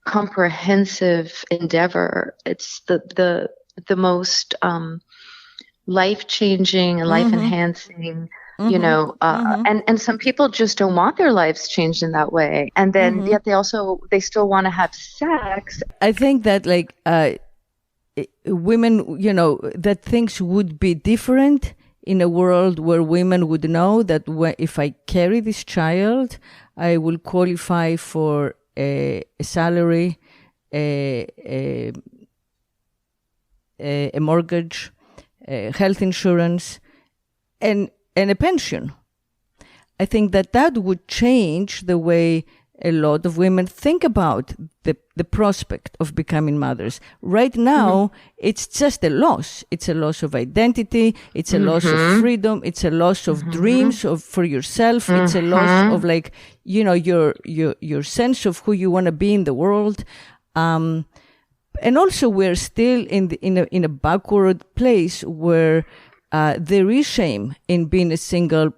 comprehensive endeavor. It's the most life-changing and life-enhancing, and some people just don't want their lives changed in that way. And then yet they still want to have sex. I think that like women, that things would be different in a world where women would know that if I carry this child, I will qualify for a salary, a mortgage, health insurance, and a pension. I think that would change the way a lot of women think about the prospect of becoming mothers. Right now, it's just a loss. It's a loss of identity. It's a loss of freedom. It's a loss of dreams for yourself. It's a loss of like, your sense of who you want to be in the world. And also we're still in a backward place where there is shame in being a single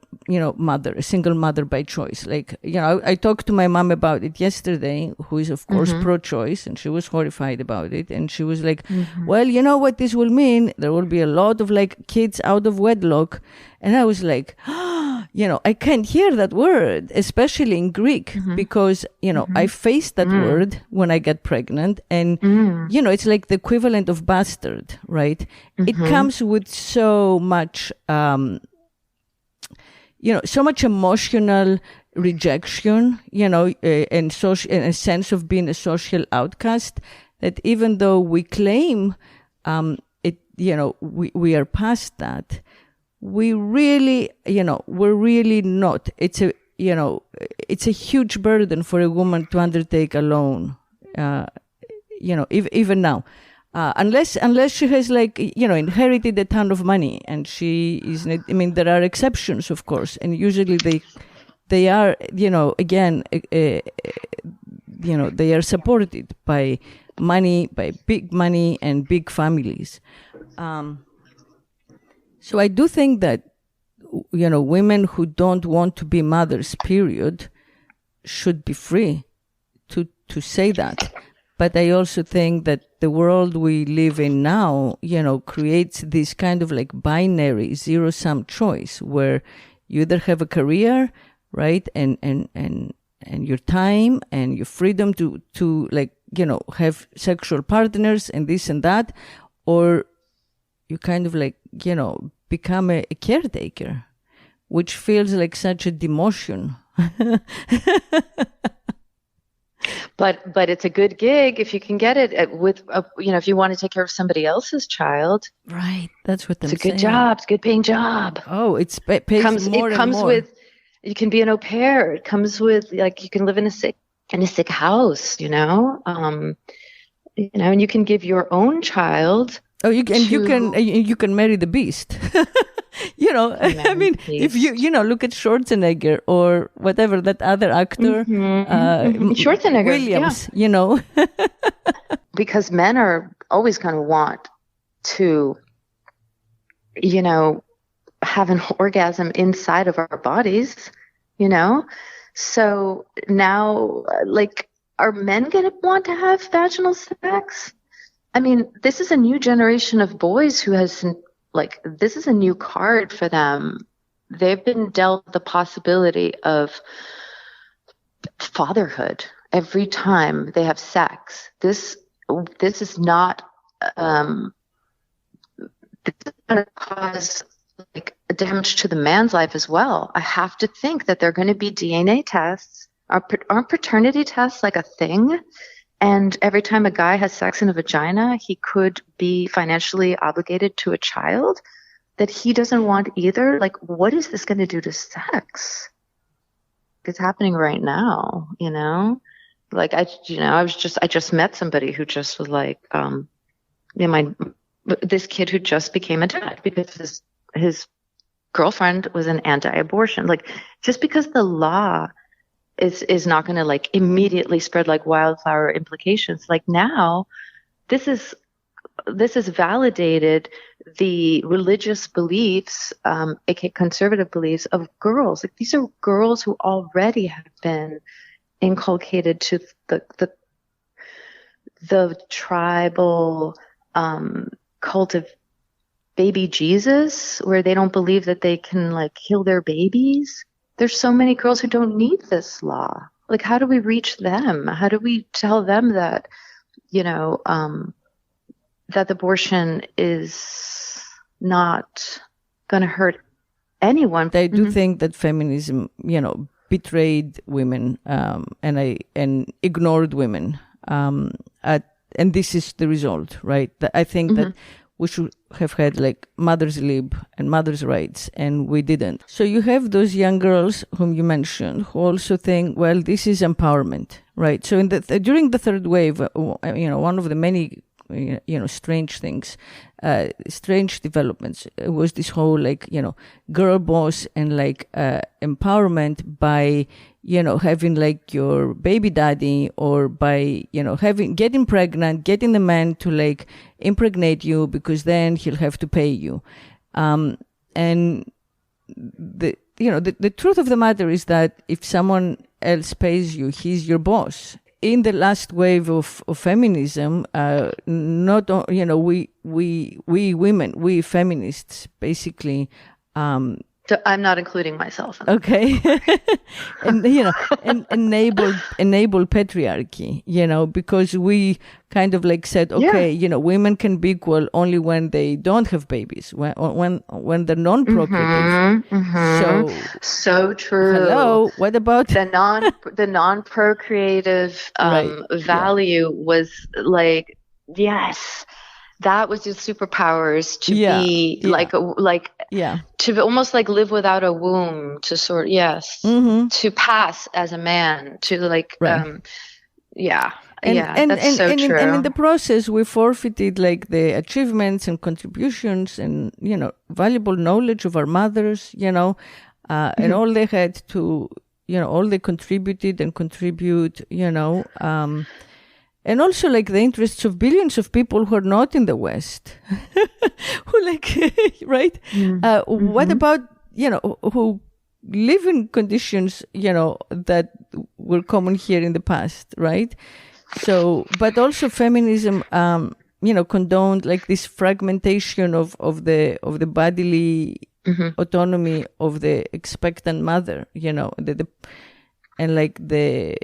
mother by choice. Like, I talked to my mom about it yesterday, who is of course pro-choice, and she was horrified about it. And she was like, well, you know what this will mean? There will be a lot of like kids out of wedlock. And I was like, I can't hear that word, especially in Greek, because, I faced that word when I got pregnant. And, it's like the equivalent of bastard, right? It comes with so much, so much emotional rejection, and a sense of being a social outcast, that even though we claim it, we are past that, we're really not. It's a huge burden for a woman to undertake alone, even now. Unless she has inherited a ton of money, and she is, there are exceptions, of course, and usually they are, again, they are supported by money, by big money and big families. So I do think that, women who don't want to be mothers, period, should be free to say that. But I also think that the world we live in now, creates this kind of like binary zero-sum choice where you either have a career, right, and your time and your freedom to like, have sexual partners and this and that, or you kind of like, become a caretaker, which feels like such a demotion. But it's a good gig if you can get it with, if you want to take care of somebody else's child. Right. That's what I'm saying. It's a good job. It's a good paying job. Oh, it pays more and more. With, you can be an au pair. It comes with, like, you can live in a sick house, and you can give your own child. Oh, you can marry the beast. If you look at Schwarzenegger or whatever, that other actor, Schwarzenegger, Williams, because men are always going to want to, have an orgasm inside of our bodies, So now, like, are men going to want to have vaginal sex? I mean, this is a new generation of boys who this is a new card for them. They've been dealt the possibility of fatherhood every time they have sex. This is not, this is going to cause like a damage to the man's life as well. I have to think that there are going to be DNA tests. Aren't paternity tests like a thing? And every time a guy has sex in a vagina, he could be financially obligated to a child that he doesn't want either. Like, what is this going to do to sex? It's happening right now, Like I just met somebody who just was like, this kid who just became a dad because his girlfriend was an anti-abortion. Like, just because the law is not going to like immediately spread like wildfire implications. Like now, this has validated the religious beliefs, aka conservative beliefs of girls. Like, these are girls who already have been inculcated to the tribal cult of baby Jesus, where they don't believe that they can like kill their babies. There's so many girls who don't need this law. Like, how do we reach them? How do we tell them that, that abortion is not going to hurt anyone? I do think that feminism, betrayed women and ignored women. And this is the result, right? I think that we should have had like mother's lib and mother's rights, and we didn't. So you have those young girls whom you mentioned who also think, well, this is empowerment, right? So during the third wave, one of the many strange things, strange developments was this whole like, girl boss and like empowerment by, having like your baby daddy, or by, getting pregnant, getting the man to like impregnate you because then he'll have to pay you. And the truth of the matter is that if someone else pays you, he's your boss. In the last wave of feminism, we women, we feminists, basically. So I'm not including myself. Okay, and enable patriarchy. Because we kind of like said, okay, women can be equal only when they don't have babies, when they're non-procreative. So true. Hello, what about the non-procreative value was like, yes, that was your superpowers to be to almost like live without a womb, to to pass as a man, to like that's so true. And in the process, we forfeited like the achievements and contributions and valuable knowledge of our mothers, and all they had to, all they contributed and contribute, and also like the interests of billions of people who are not in the West, who like, right? What about, who live in conditions, that were common here in the past, right? So, but also feminism, condoned like this fragmentation of the bodily autonomy of the expectant mother, and like the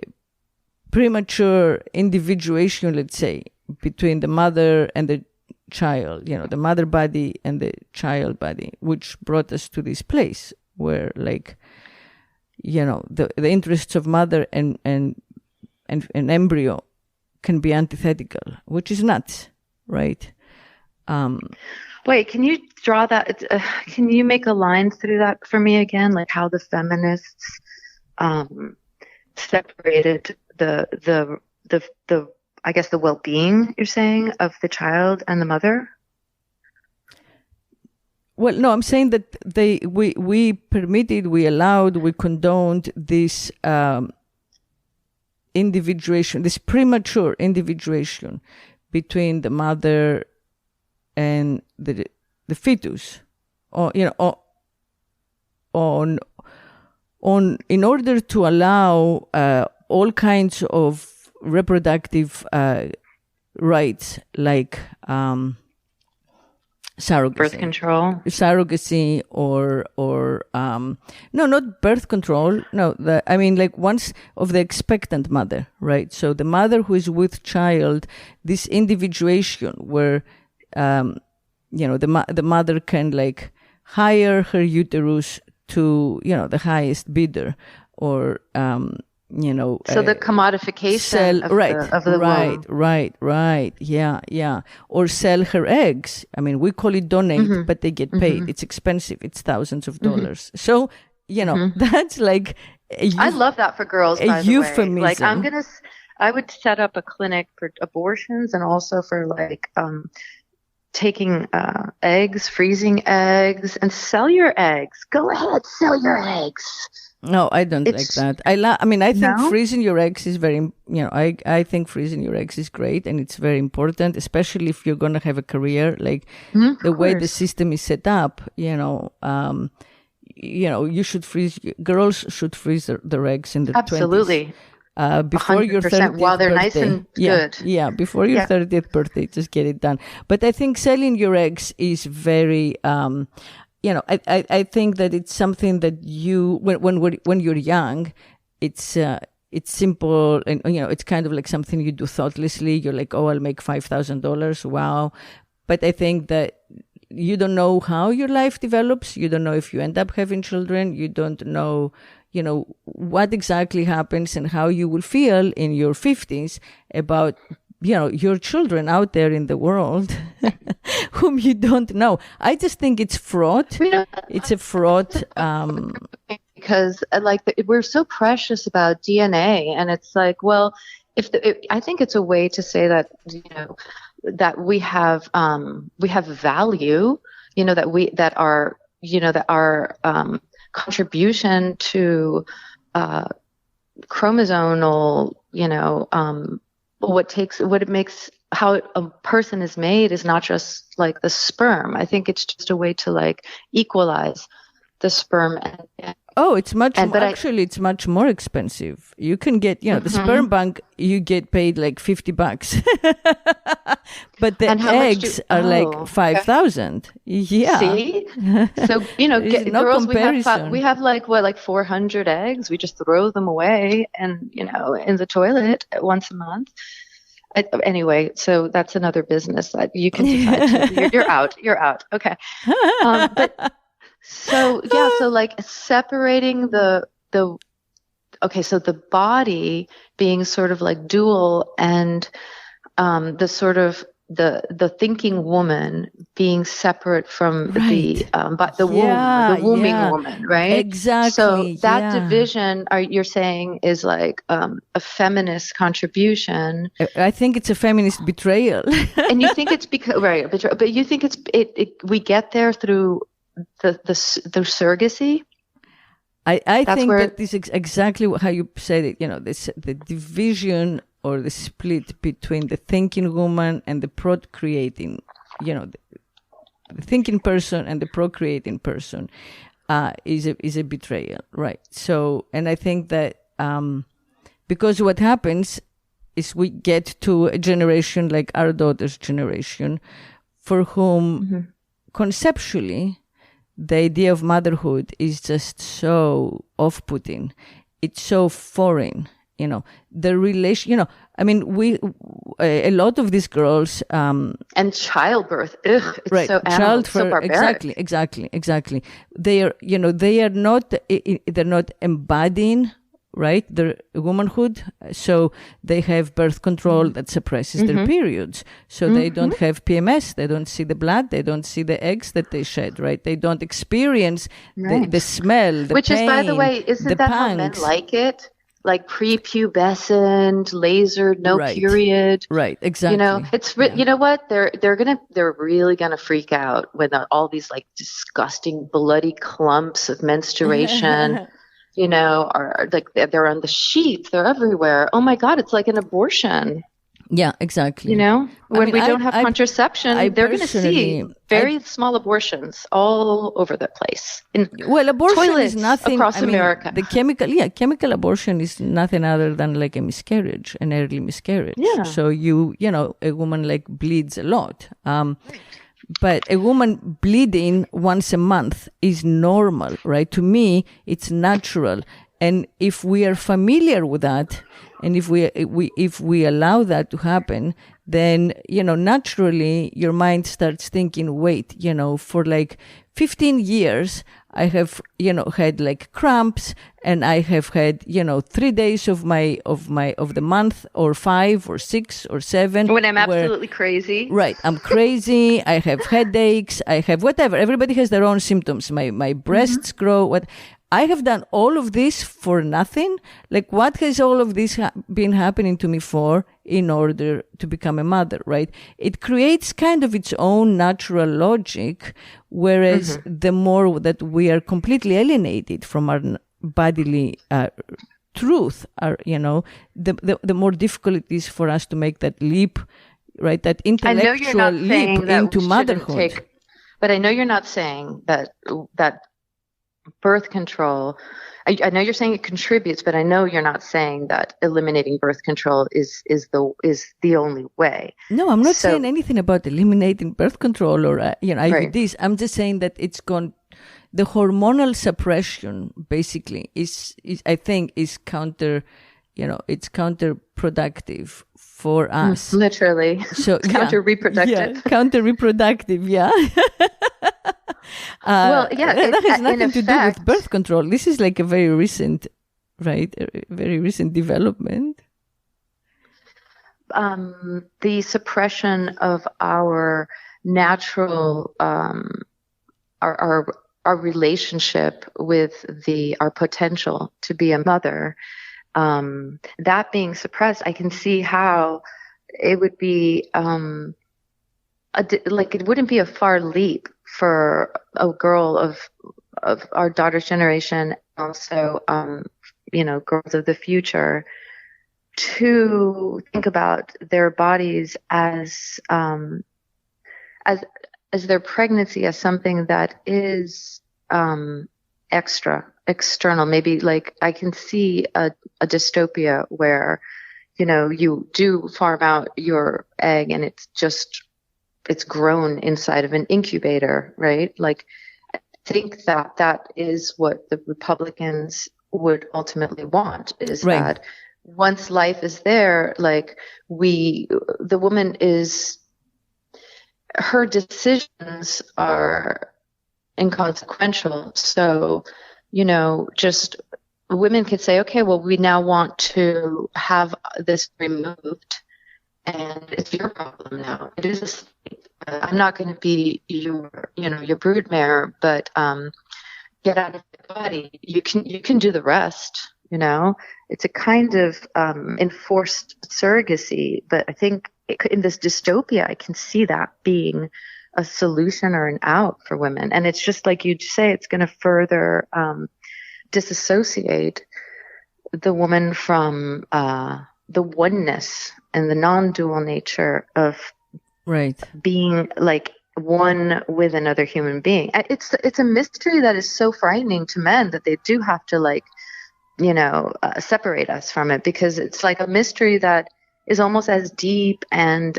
premature individuation, let's say, between the mother and the child, the mother body and the child body, which brought us to this place where, like, the interests of mother and embryo can be antithetical, which is nuts, right? Wait, can you draw that? Can you make a line through that for me again? Like how the feminists separated the I guess the well-being, you're saying, of the child and the mother? Well, no, I'm saying that we permitted, we allowed, we condoned this individuation, this premature individuation between the mother and the fetus, or in order to allow all kinds of reproductive rights, like surrogacy, or no, not birth control. No, I mean, like, once of the expectant mother, right? So the mother who is with child, this individuation where, the mother can like hire her uterus to, the highest bidder, or, so the commodification of the womb. Right. Yeah. Or sell her eggs. I mean, we call it donate, but they get paid. It's expensive. It's thousands of dollars. So, that's like, I love that for girls, by the euphemism. way. Like, I'm I would set up a clinic for abortions and also for like taking eggs, freezing eggs, and sell your eggs. Go ahead, sell your eggs. No, I don't like that. I mean, I think No? freezing your eggs is very, I think freezing your eggs is great, and it's very important, especially if you're going to have a career. Like the way the system is set up, you should freeze. Girls should freeze their eggs in their 20s. Before your 30th while they're birthday. nice and good. good. Yeah, before your 30th birthday, just get it done. But I think selling your eggs is very, I think that it's something that you, when you're young, it's simple, and it's kind of like something you do thoughtlessly. You're like, oh, I'll make $5,000. Wow. But I think that you don't know how your life develops. You don't know if you end up having children. You don't know, what exactly happens and how you will feel in your 50s about, your children out there in the world whom you don't know. I just think it's fraught. It's a fraught. Because we're so precious about DNA, and it's like, well, I think it's a way to say that, that we have value, that our contribution to chromosomal, what it makes, how a person is made is not just like the sperm. I think it's just a way to like equalize the sperm. It's much it's much more expensive. You can get, the sperm bank, you get paid like $50. But the eggs are like 5,000. Yeah. See? So, girls, we have like 400 eggs. We just throw them away and, in the toilet once a month. Anyway, so that's another business that you can decide. You're out. Okay. But so like separating so the body being sort of like dual, and the sort of the thinking woman being separate from the wombing woman, right? Exactly. So that division, you're saying, is like a feminist contribution. I think it's a feminist betrayal. And you think it's because betrayal, but you think we get there through the surrogacy. I think that this is exactly how you said it. The division or the split between the thinking woman and the procreating, the thinking person and the procreating person, is a betrayal, right? So, and I think that because what happens is we get to a generation like our daughter's generation, for whom conceptually the idea of motherhood is just so off-putting. It's so foreign. The relation, I mean, a lot of these girls, and childbirth, it's so animal, so barbaric. Exactly. They're not embodying, right, their womanhood. So they have birth control that suppresses their periods. So they don't have PMS. They don't see the blood. They don't see the eggs that they shed, right? They don't experience the smell, the Which pain, is, by the way, isn't that how men like it? Like prepubescent, lasered, no period. Right, exactly. It's you know what? They're really gonna freak out when all these like disgusting bloody clumps of menstruation, are like they're on the sheets, they're everywhere. Oh my God, it's like an abortion. Yeah, exactly. When we don't have contraception, they're going to see very small abortions all over the place. Abortion is nothing across America. The chemical abortion is nothing other than like a miscarriage, an early miscarriage. Yeah. So a woman like bleeds a lot. But a woman bleeding once a month is normal, right? To me, it's natural. And if we are familiar with that, and if we allow that to happen, then, naturally your mind starts thinking, wait, for like 15 years, I have, had like cramps, and I have had, 3 days of the month, or 5 or 6 or 7. When I'm absolutely crazy. Right. I'm crazy. I have headaches. I have whatever. Everybody has their own symptoms. My breasts grow. I have done all of this for nothing. Like, what has all of this been happening to me for in order to become a mother, right? It creates kind of its own natural logic, whereas the more that we are completely alienated from our bodily truth, the more difficult it is for us to make that leap, right? That intellectual leap into motherhood. But I know you're not saying that birth control, I know you're saying it contributes, but I know you're not saying that eliminating birth control is the only way. No, I'm not saying anything about eliminating birth control or IUDs. Right. I'm just saying that the hormonal suppression basically is I think is counterproductive for us. Literally. So counter-reproductive. Yeah, counter-reproductive, yeah. That has nothing to do with birth control. This is like a very recent, right? A very recent development. The suppression of our natural, our relationship with our potential to be a mother, that being suppressed, I can see how it would be it wouldn't be a far leap for a girl of our daughter's generation, also girls of the future, to think about their bodies as their pregnancy as something that is external. Maybe like I can see a dystopia where you do farm out your egg and it's grown inside of an incubator, right? Like, I think that is what the Republicans would ultimately want, is right. That once life is there, like the woman her decisions are inconsequential. So, just women could say, okay, well, we now want to have this removed, and it's your problem now. It is a state. I'm not going to be your broodmare, but get out of the body. You can do the rest. It's a kind of enforced surrogacy, but I think in this dystopia, I can see that being a solution or an out for women. And it's just like you say, it's going to further disassociate the woman from the oneness and the non-dual nature of being like one with another human being. It's a mystery that is so frightening to men that they do have to separate us from it, because it's like a mystery that is almost as deep and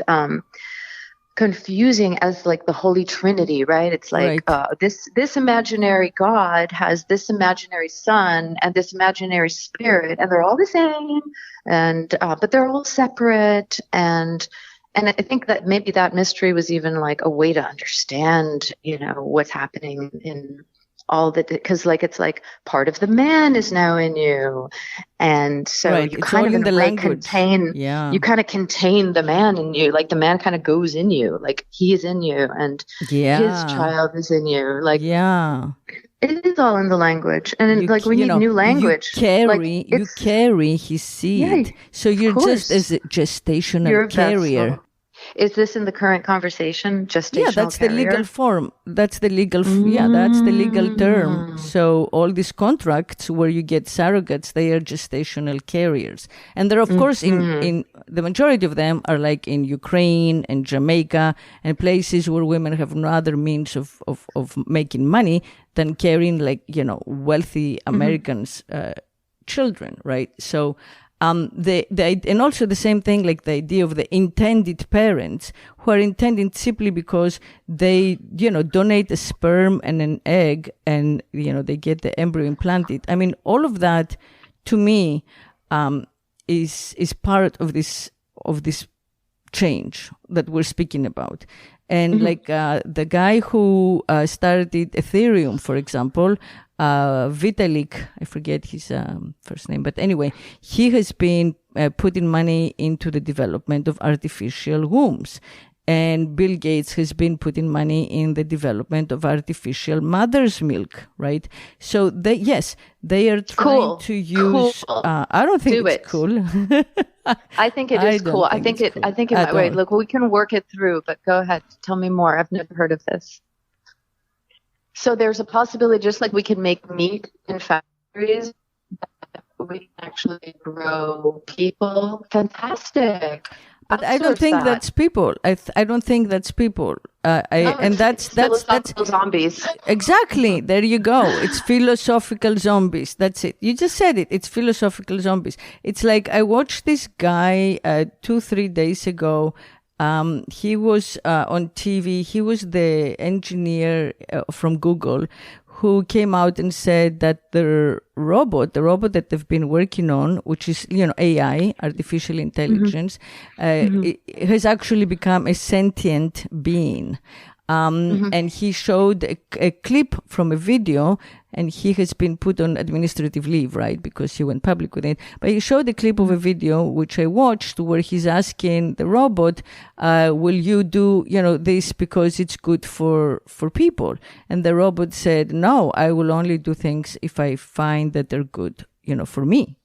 confusing as like the Holy Trinity, right? It's like this imaginary God has this imaginary son and this imaginary spirit, and they're all the same, and but they're all separate. And I think that maybe that mystery was even like a way to understand, what's happening in all that, because like it's like part of the man is now in you, and so you kind of in a way contain the man in you, like the man kind of goes in you, like he is in you, and his child is in you, like it is all in the language. And we need new language. You carry his seed, so you're just as a gestational carrier. Is this in the current conversation, gestational Yeah, that's carrier? the legal form. That's the legal, that's the legal term. So all these contracts where you get surrogates, they are gestational carriers. And there, of course, in the majority of them are like in Ukraine and Jamaica and places where women have no other means of making money than carrying wealthy Americans' children, right? So, and also the same thing, like the idea of the intended parents who are intended simply because they, donate a sperm and an egg and, they get the embryo implanted. I mean, all of that to me, is part of this change that we're speaking about. And the guy who started Ethereum, for example, Vitalik, I forget his first name, but anyway, he has been putting money into the development of artificial wombs. And Bill Gates has been putting money in the development of artificial mother's milk, right? So they are trying to use. Cool. I don't think it's cool. I think it is cool. I think it might. Wait, look, we can work it through. But go ahead, tell me more. I've never heard of this. So there's a possibility, just like we can make meat in factories, we can actually grow people. Fantastic. But I don't think that's people. I don't think that's people. That's zombies. Exactly. There you go. It's philosophical zombies. That's it. You just said it. It's philosophical zombies. It's like I watched this guy 2-3 days ago. He was on TV. He was the engineer from Google who came out and said that the robot that they've been working on, which is, AI, artificial intelligence, it has actually become a sentient being. And he showed a clip from a video, and he has been put on administrative leave, right? Because he went public with it. But he showed a clip of a video, which I watched, where he's asking the robot, will you do, this because it's good for people? And the robot said, no, I will only do things if I find that they're good, for me.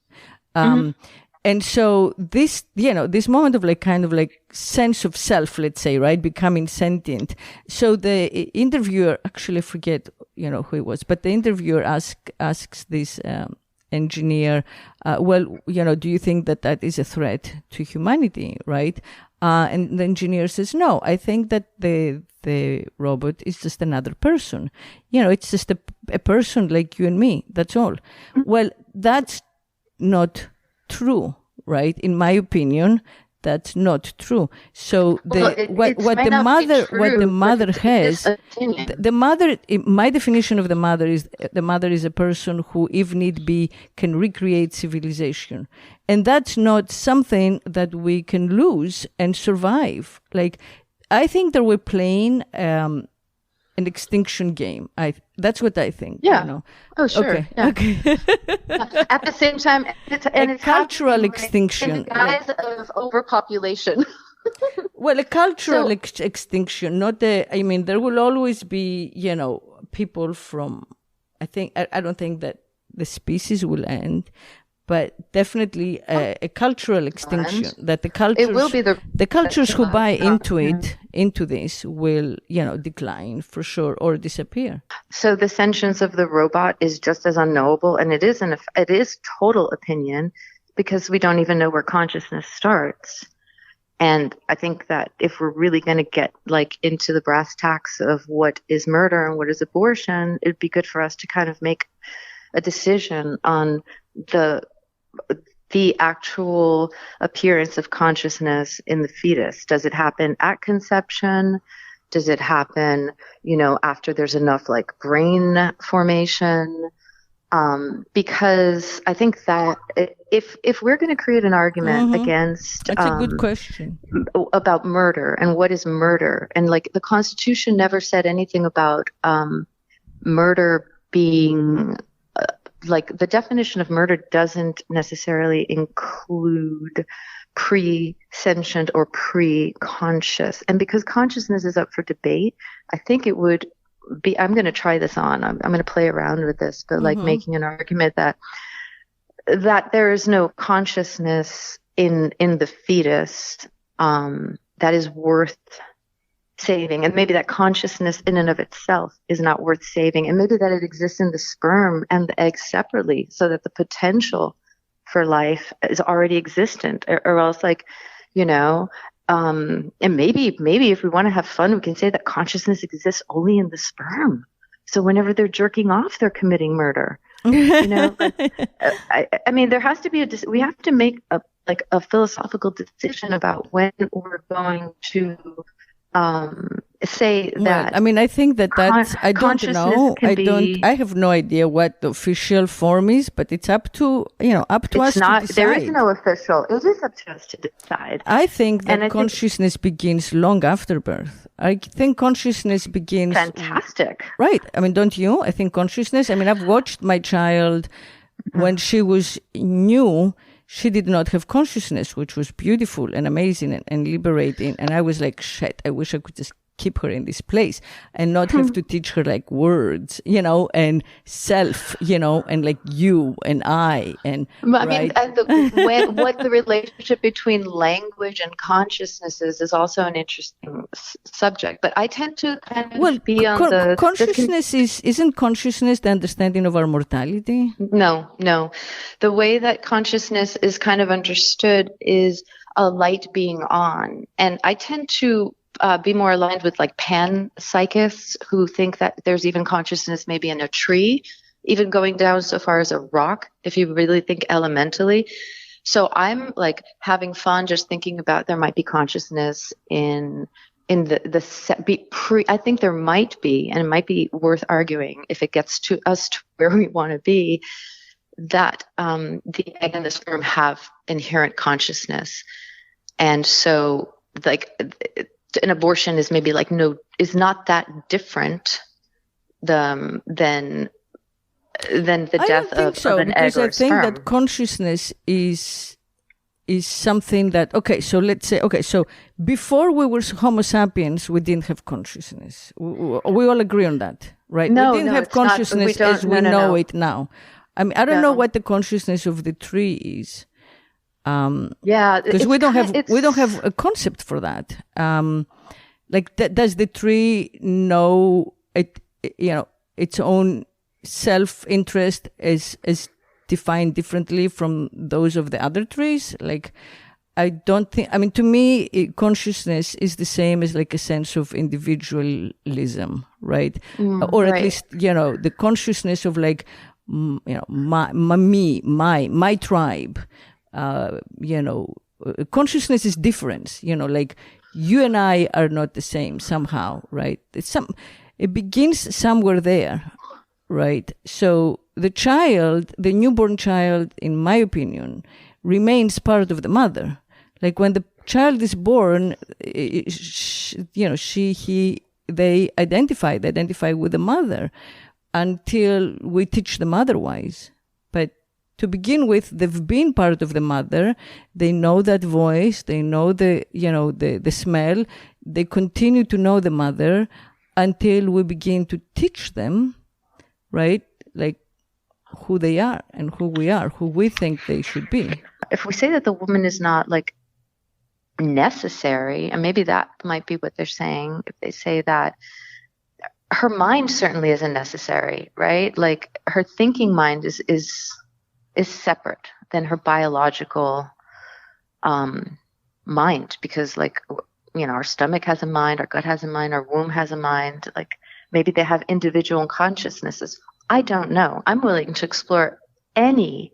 And so this, this moment of kind of sense of self, let's say, right, becoming sentient. So the interviewer, actually I forget, who it was, but the interviewer asks this engineer, do you think that is a threat to humanity, right? And the engineer says, no, I think that the robot is just another person. It's just a person like you and me. That's all. Well, that's not true, right? In my opinion, that's not true. So my definition of the mother is a person who, if need be, can recreate civilization. And that's not something that we can lose and survive. I think that we're playing an extinction game. That's what I think. Yeah. Oh, sure. Okay. Yeah. Okay. At the same time, it's cultural extinction. In the guise of overpopulation. Well, a cultural extinction, not there will always be, people from, I don't think that the species will end, but definitely a cultural extinction, that the cultures, it will be the cultures who buy into this will, decline for sure or disappear. So the sentience of the robot is just as unknowable, and it is total opinion, because we don't even know where consciousness starts. And I think that if we're really going to get into the brass tacks of what is murder and what is abortion, it'd be good for us to kind of make a decision on the actual appearance of consciousness in the fetus. Does it happen at conception? Does it happen, after there's enough brain formation? Because I think that if we're going to create an argument against, that's a good question, about murder and what is murder, and the Constitution never said anything about murder being the definition of murder doesn't necessarily include pre-sentient or pre-conscious. And because consciousness is up for debate, I think it would be, I'm going to try this on, I'm going to play around with this, but making an argument that there is no consciousness in the fetus that is worth saving, and maybe that consciousness in and of itself is not worth saving, and maybe that it exists in the sperm and the egg separately, so that the potential for life is already existent, or else and maybe if we want to have fun, we can say that consciousness exists only in the sperm, so whenever they're jerking off, they're committing murder. But, there has to be we have to make a philosophical decision about when we're going to say that. I think that's, I don't know. I have no idea what the official form is, but it's up to, us to decide. There is no official. It is up to us to decide. I think that consciousness begins long after birth. I think consciousness begins. Fantastic. Right. Don't you? I think consciousness, I've watched my child when she was new. she did not have consciousness, which was beautiful and amazing and liberating. And I was like, shit, I wish I could just keep her in this place and not have to teach her like words, and self, and like you and I and I right? mean, and what the relationship between language and consciousness is also an interesting subject. But I tend to kind of be on the consciousness isn't consciousness the understanding of our mortality? No. The way that consciousness is kind of understood is a light being on, and I tend to be more aligned with like pan-psychists who think that there's even consciousness maybe in a tree, even going down so far as a rock, if you really think elementally. So I'm like having fun just thinking about there might be consciousness in I think there might be, and it might be worth arguing if it gets to us to where we want to be, that the egg and the sperm have inherent consciousness. And so like an abortion is maybe like is not that different than the death of an egg or a sperm. I think that consciousness is something that, so let's say, so before we were Homo sapiens, we didn't have consciousness. We all agree on that, right? No, we didn't have consciousness as we know it now. I mean, I don't know what the consciousness of the tree is. Because we don't have a concept for that. Does the tree know it? Its own self-interest is defined differently from those of the other trees. Like, I don't think. I mean, to me, consciousness is the same as like a sense of individualism, right? Or at least the consciousness of like my tribe. Consciousness is different, like you and I are not the same somehow, right? It begins somewhere there, right? So the newborn child, in my opinion, remains part of the mother. Like when the child is born, they identify with the mother until we teach them otherwise. But to begin with, they've been part of the mother. They know that voice. They know the smell. They continue to know the mother until we begin to teach them, right? Like who they are and who we are, who we think they should be. If we say that the woman is not like necessary, and maybe that might be what they're saying, if they say that her mind certainly isn't necessary, right? Like her thinking mind is separate than her biological mind, because like our stomach has a mind, our gut has a mind, our womb has a mind. Like maybe they have individual consciousnesses. I don't know. I'm willing to explore any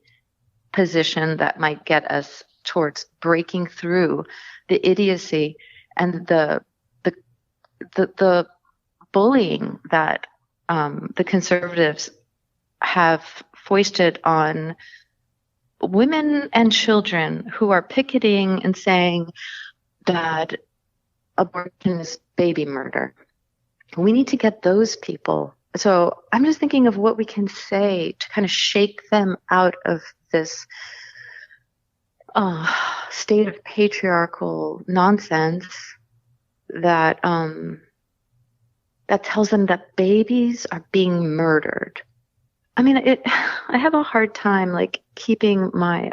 position that might get us towards breaking through the idiocy and the bullying that the conservatives have foisted on women and children who are picketing and saying that abortion is baby murder. We need to get those people. So I'm just thinking of what we can say to kind of shake them out of this state of patriarchal nonsense that that tells them that babies are being murdered. I mean, I have a hard time like keeping my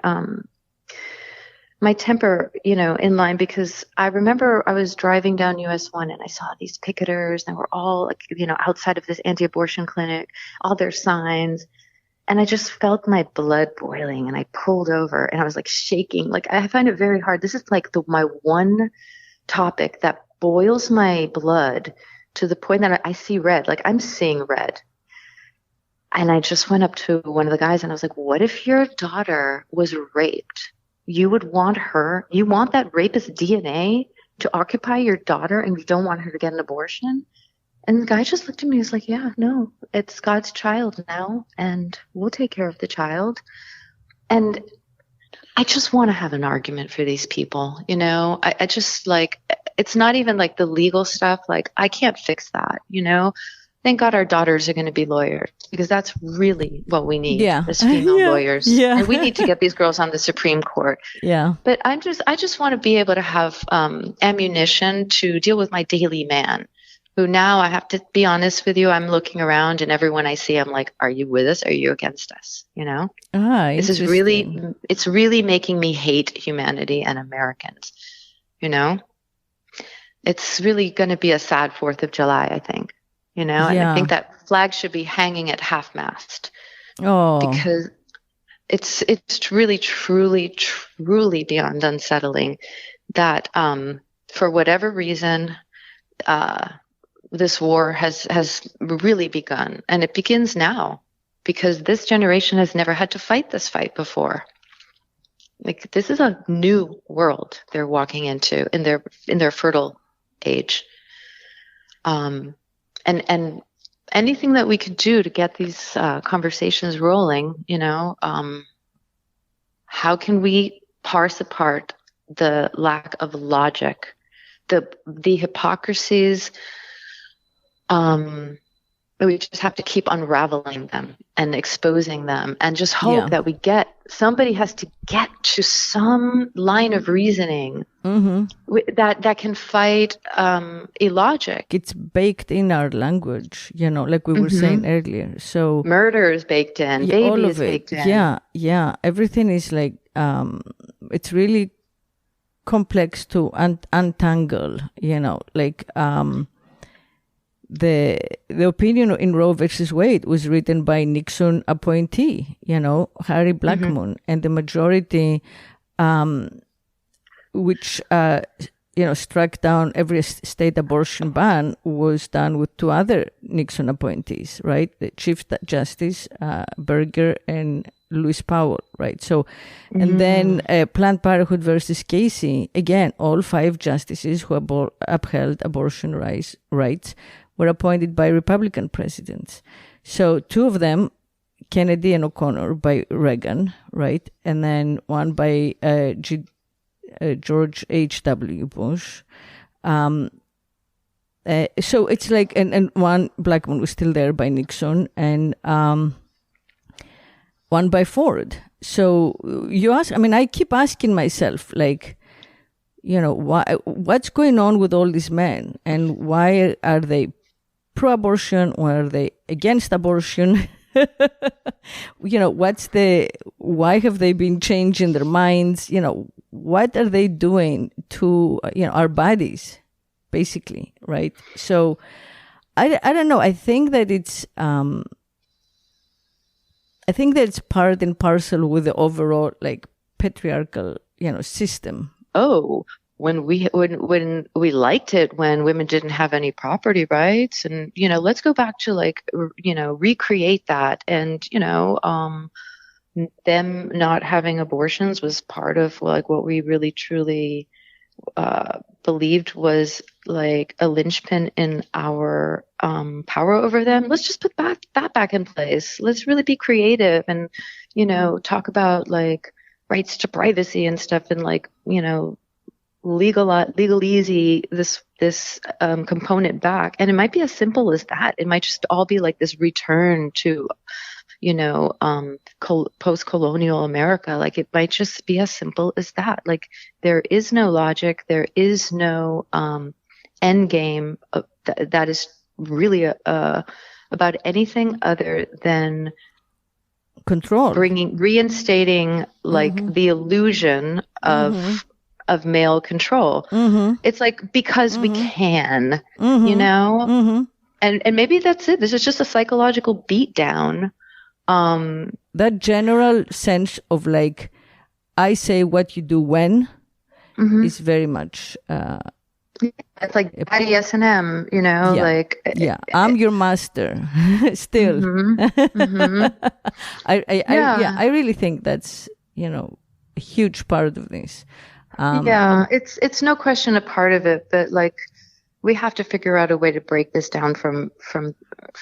my temper, in line, because I remember I was driving down US 1 and I saw these picketers and they were all like, outside of this anti-abortion clinic, all their signs. And I just felt my blood boiling and I pulled over and I was like shaking. Like I find it very hard. This is like my one topic that boils my blood to the point that I see red. Like I'm seeing red. And I just went up to one of the guys and I was like, what if your daughter was raped? You would want you want that rapist DNA to occupy your daughter and you don't want her to get an abortion? And the guy just looked at me and was like, yeah, no, it's God's child now and we'll take care of the child. And I just want to have an argument for these people. I just like, it's not even like the legal stuff. Like I can't fix that, Thank God our daughters are going to be lawyers, because that's really what we need as female lawyers. Yeah. And we need to get these girls on the Supreme Court. Yeah. But I just want to be able to have ammunition to deal with my daily man, who now, I have to be honest with you, I'm looking around and everyone I see, I'm like, are you with us? Are you against us? You know? This is it's really making me hate humanity and Americans, you know? It's really going to be a sad 4th of July, I think. You know, and I think that flag should be hanging at half-mast. Oh, because it's really, truly, truly beyond unsettling that for whatever reason, this war has really begun, and it begins now because this generation has never had to fight this fight before. Like, this is a new world they're walking into in their fertile age. And anything that we could do to get these conversations rolling, you know, how can we parse apart the lack of logic, the hypocrisies? We just have to keep unraveling them and exposing them, and just hope that somebody has to get to some line of reasoning that can fight illogic. It's baked in our language, you know, like we were saying earlier. So murder is baked in, baby is baked in. Yeah. Everything is like, it's really complex to untangle, you know, like, the opinion in Roe versus Wade was written by Nixon appointee, you know, Harry Blackmun, and the majority, which you know, struck down every state abortion ban, was done with 2 other Nixon appointees, right? The Chief Justice Berger and Lewis Powell, right? So, and then Planned Parenthood versus Casey, again, all 5 justices who upheld abortion rights were appointed by Republican presidents. So 2 of them, Kennedy and O'Connor, by Reagan, right? And then one by George H.W. Bush. So it's like, and one black one was still there by Nixon, and one by Ford. So you ask, I mean, I keep asking myself, like, you know, what's going on with all these men, and why are they pro-abortion, or are they against abortion? You know, why have they been changing their minds? You know, what are they doing to, you know, our bodies, basically, right? So I don't know. I think that it's part and parcel with the overall, like, patriarchal, you know, system. Oh, when we liked it when women didn't have any property rights, and, you know, let's go back to, like, you know, recreate that, and, you know, them not having abortions was part of, like, what we really truly believed was, like, a linchpin in our power over them. Let's just put that back in place. Let's really be creative and, you know, talk about, like, rights to privacy and stuff, and, like, you know, legalize this component back. And it might be as simple as that. It might just all be like this return to, you know, post-colonial America. Like, it might just be as simple as that. Like, there is no logic. There is no end game that is really about anything other than control, reinstating, like, the illusion of male control. It's like, because we can, you know, and maybe that's it. This is just a psychological beatdown. That general sense of, like, I say what you do when is very much it's like Daddy S&M, you know, like, I'm your master still. I really think that's, you know, a huge part of this. It's no question a part of it, but, like, we have to figure out a way to break this down from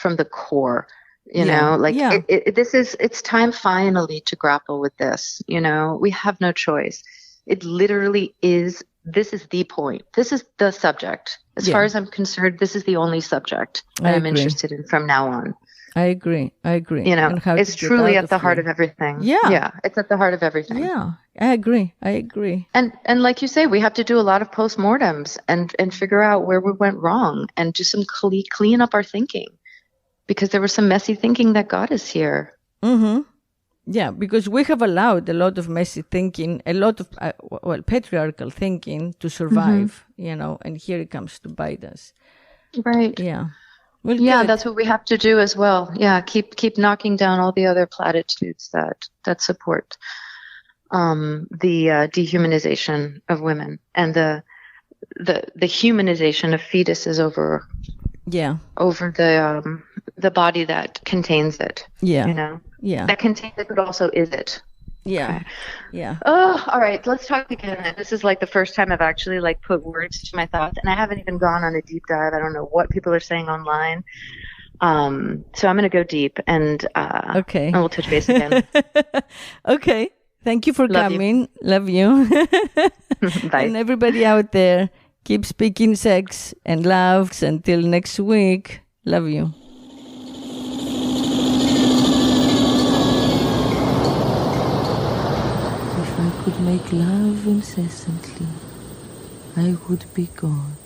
the core, you know, like, it's time finally to grapple with this, you know. We have no choice. It literally is this is the point. This is the subject. As Yeah. far as I'm concerned, this is the only subject that I'm interested in from now on. I agree. You know, And how it's to get truly out at the of heart here. of everything. Yeah. Yeah, it's at the heart of everything. Yeah, I agree. And like you say, we have to do a lot of postmortems and figure out where we went wrong and do some clean up our thinking, because there was some messy thinking that got us here. Mm-hmm. Yeah, because we have allowed a lot of messy thinking, a lot of, patriarchal thinking to survive, you know, and here it comes to bite us. Right. Yeah. Well, yeah, good. that's what we have to do as well. Yeah, keep knocking down all the other platitudes that support the dehumanization of women and the humanization of fetuses over the body that contains it. Yeah. You know? Yeah. That contains it, but also is it. Yeah. Okay. Yeah. Oh, all right. Let's talk again. This is like the first time I've actually like put words to my thoughts, and I haven't even gone on a deep dive. I don't know what people are saying online. So I'm going to go deep and we'll touch base again. Okay. Thank you for Love coming. Love you. Bye. And everybody out there, keep speaking sex and love. Until next week. Love you. If I could make love incessantly, I would be God.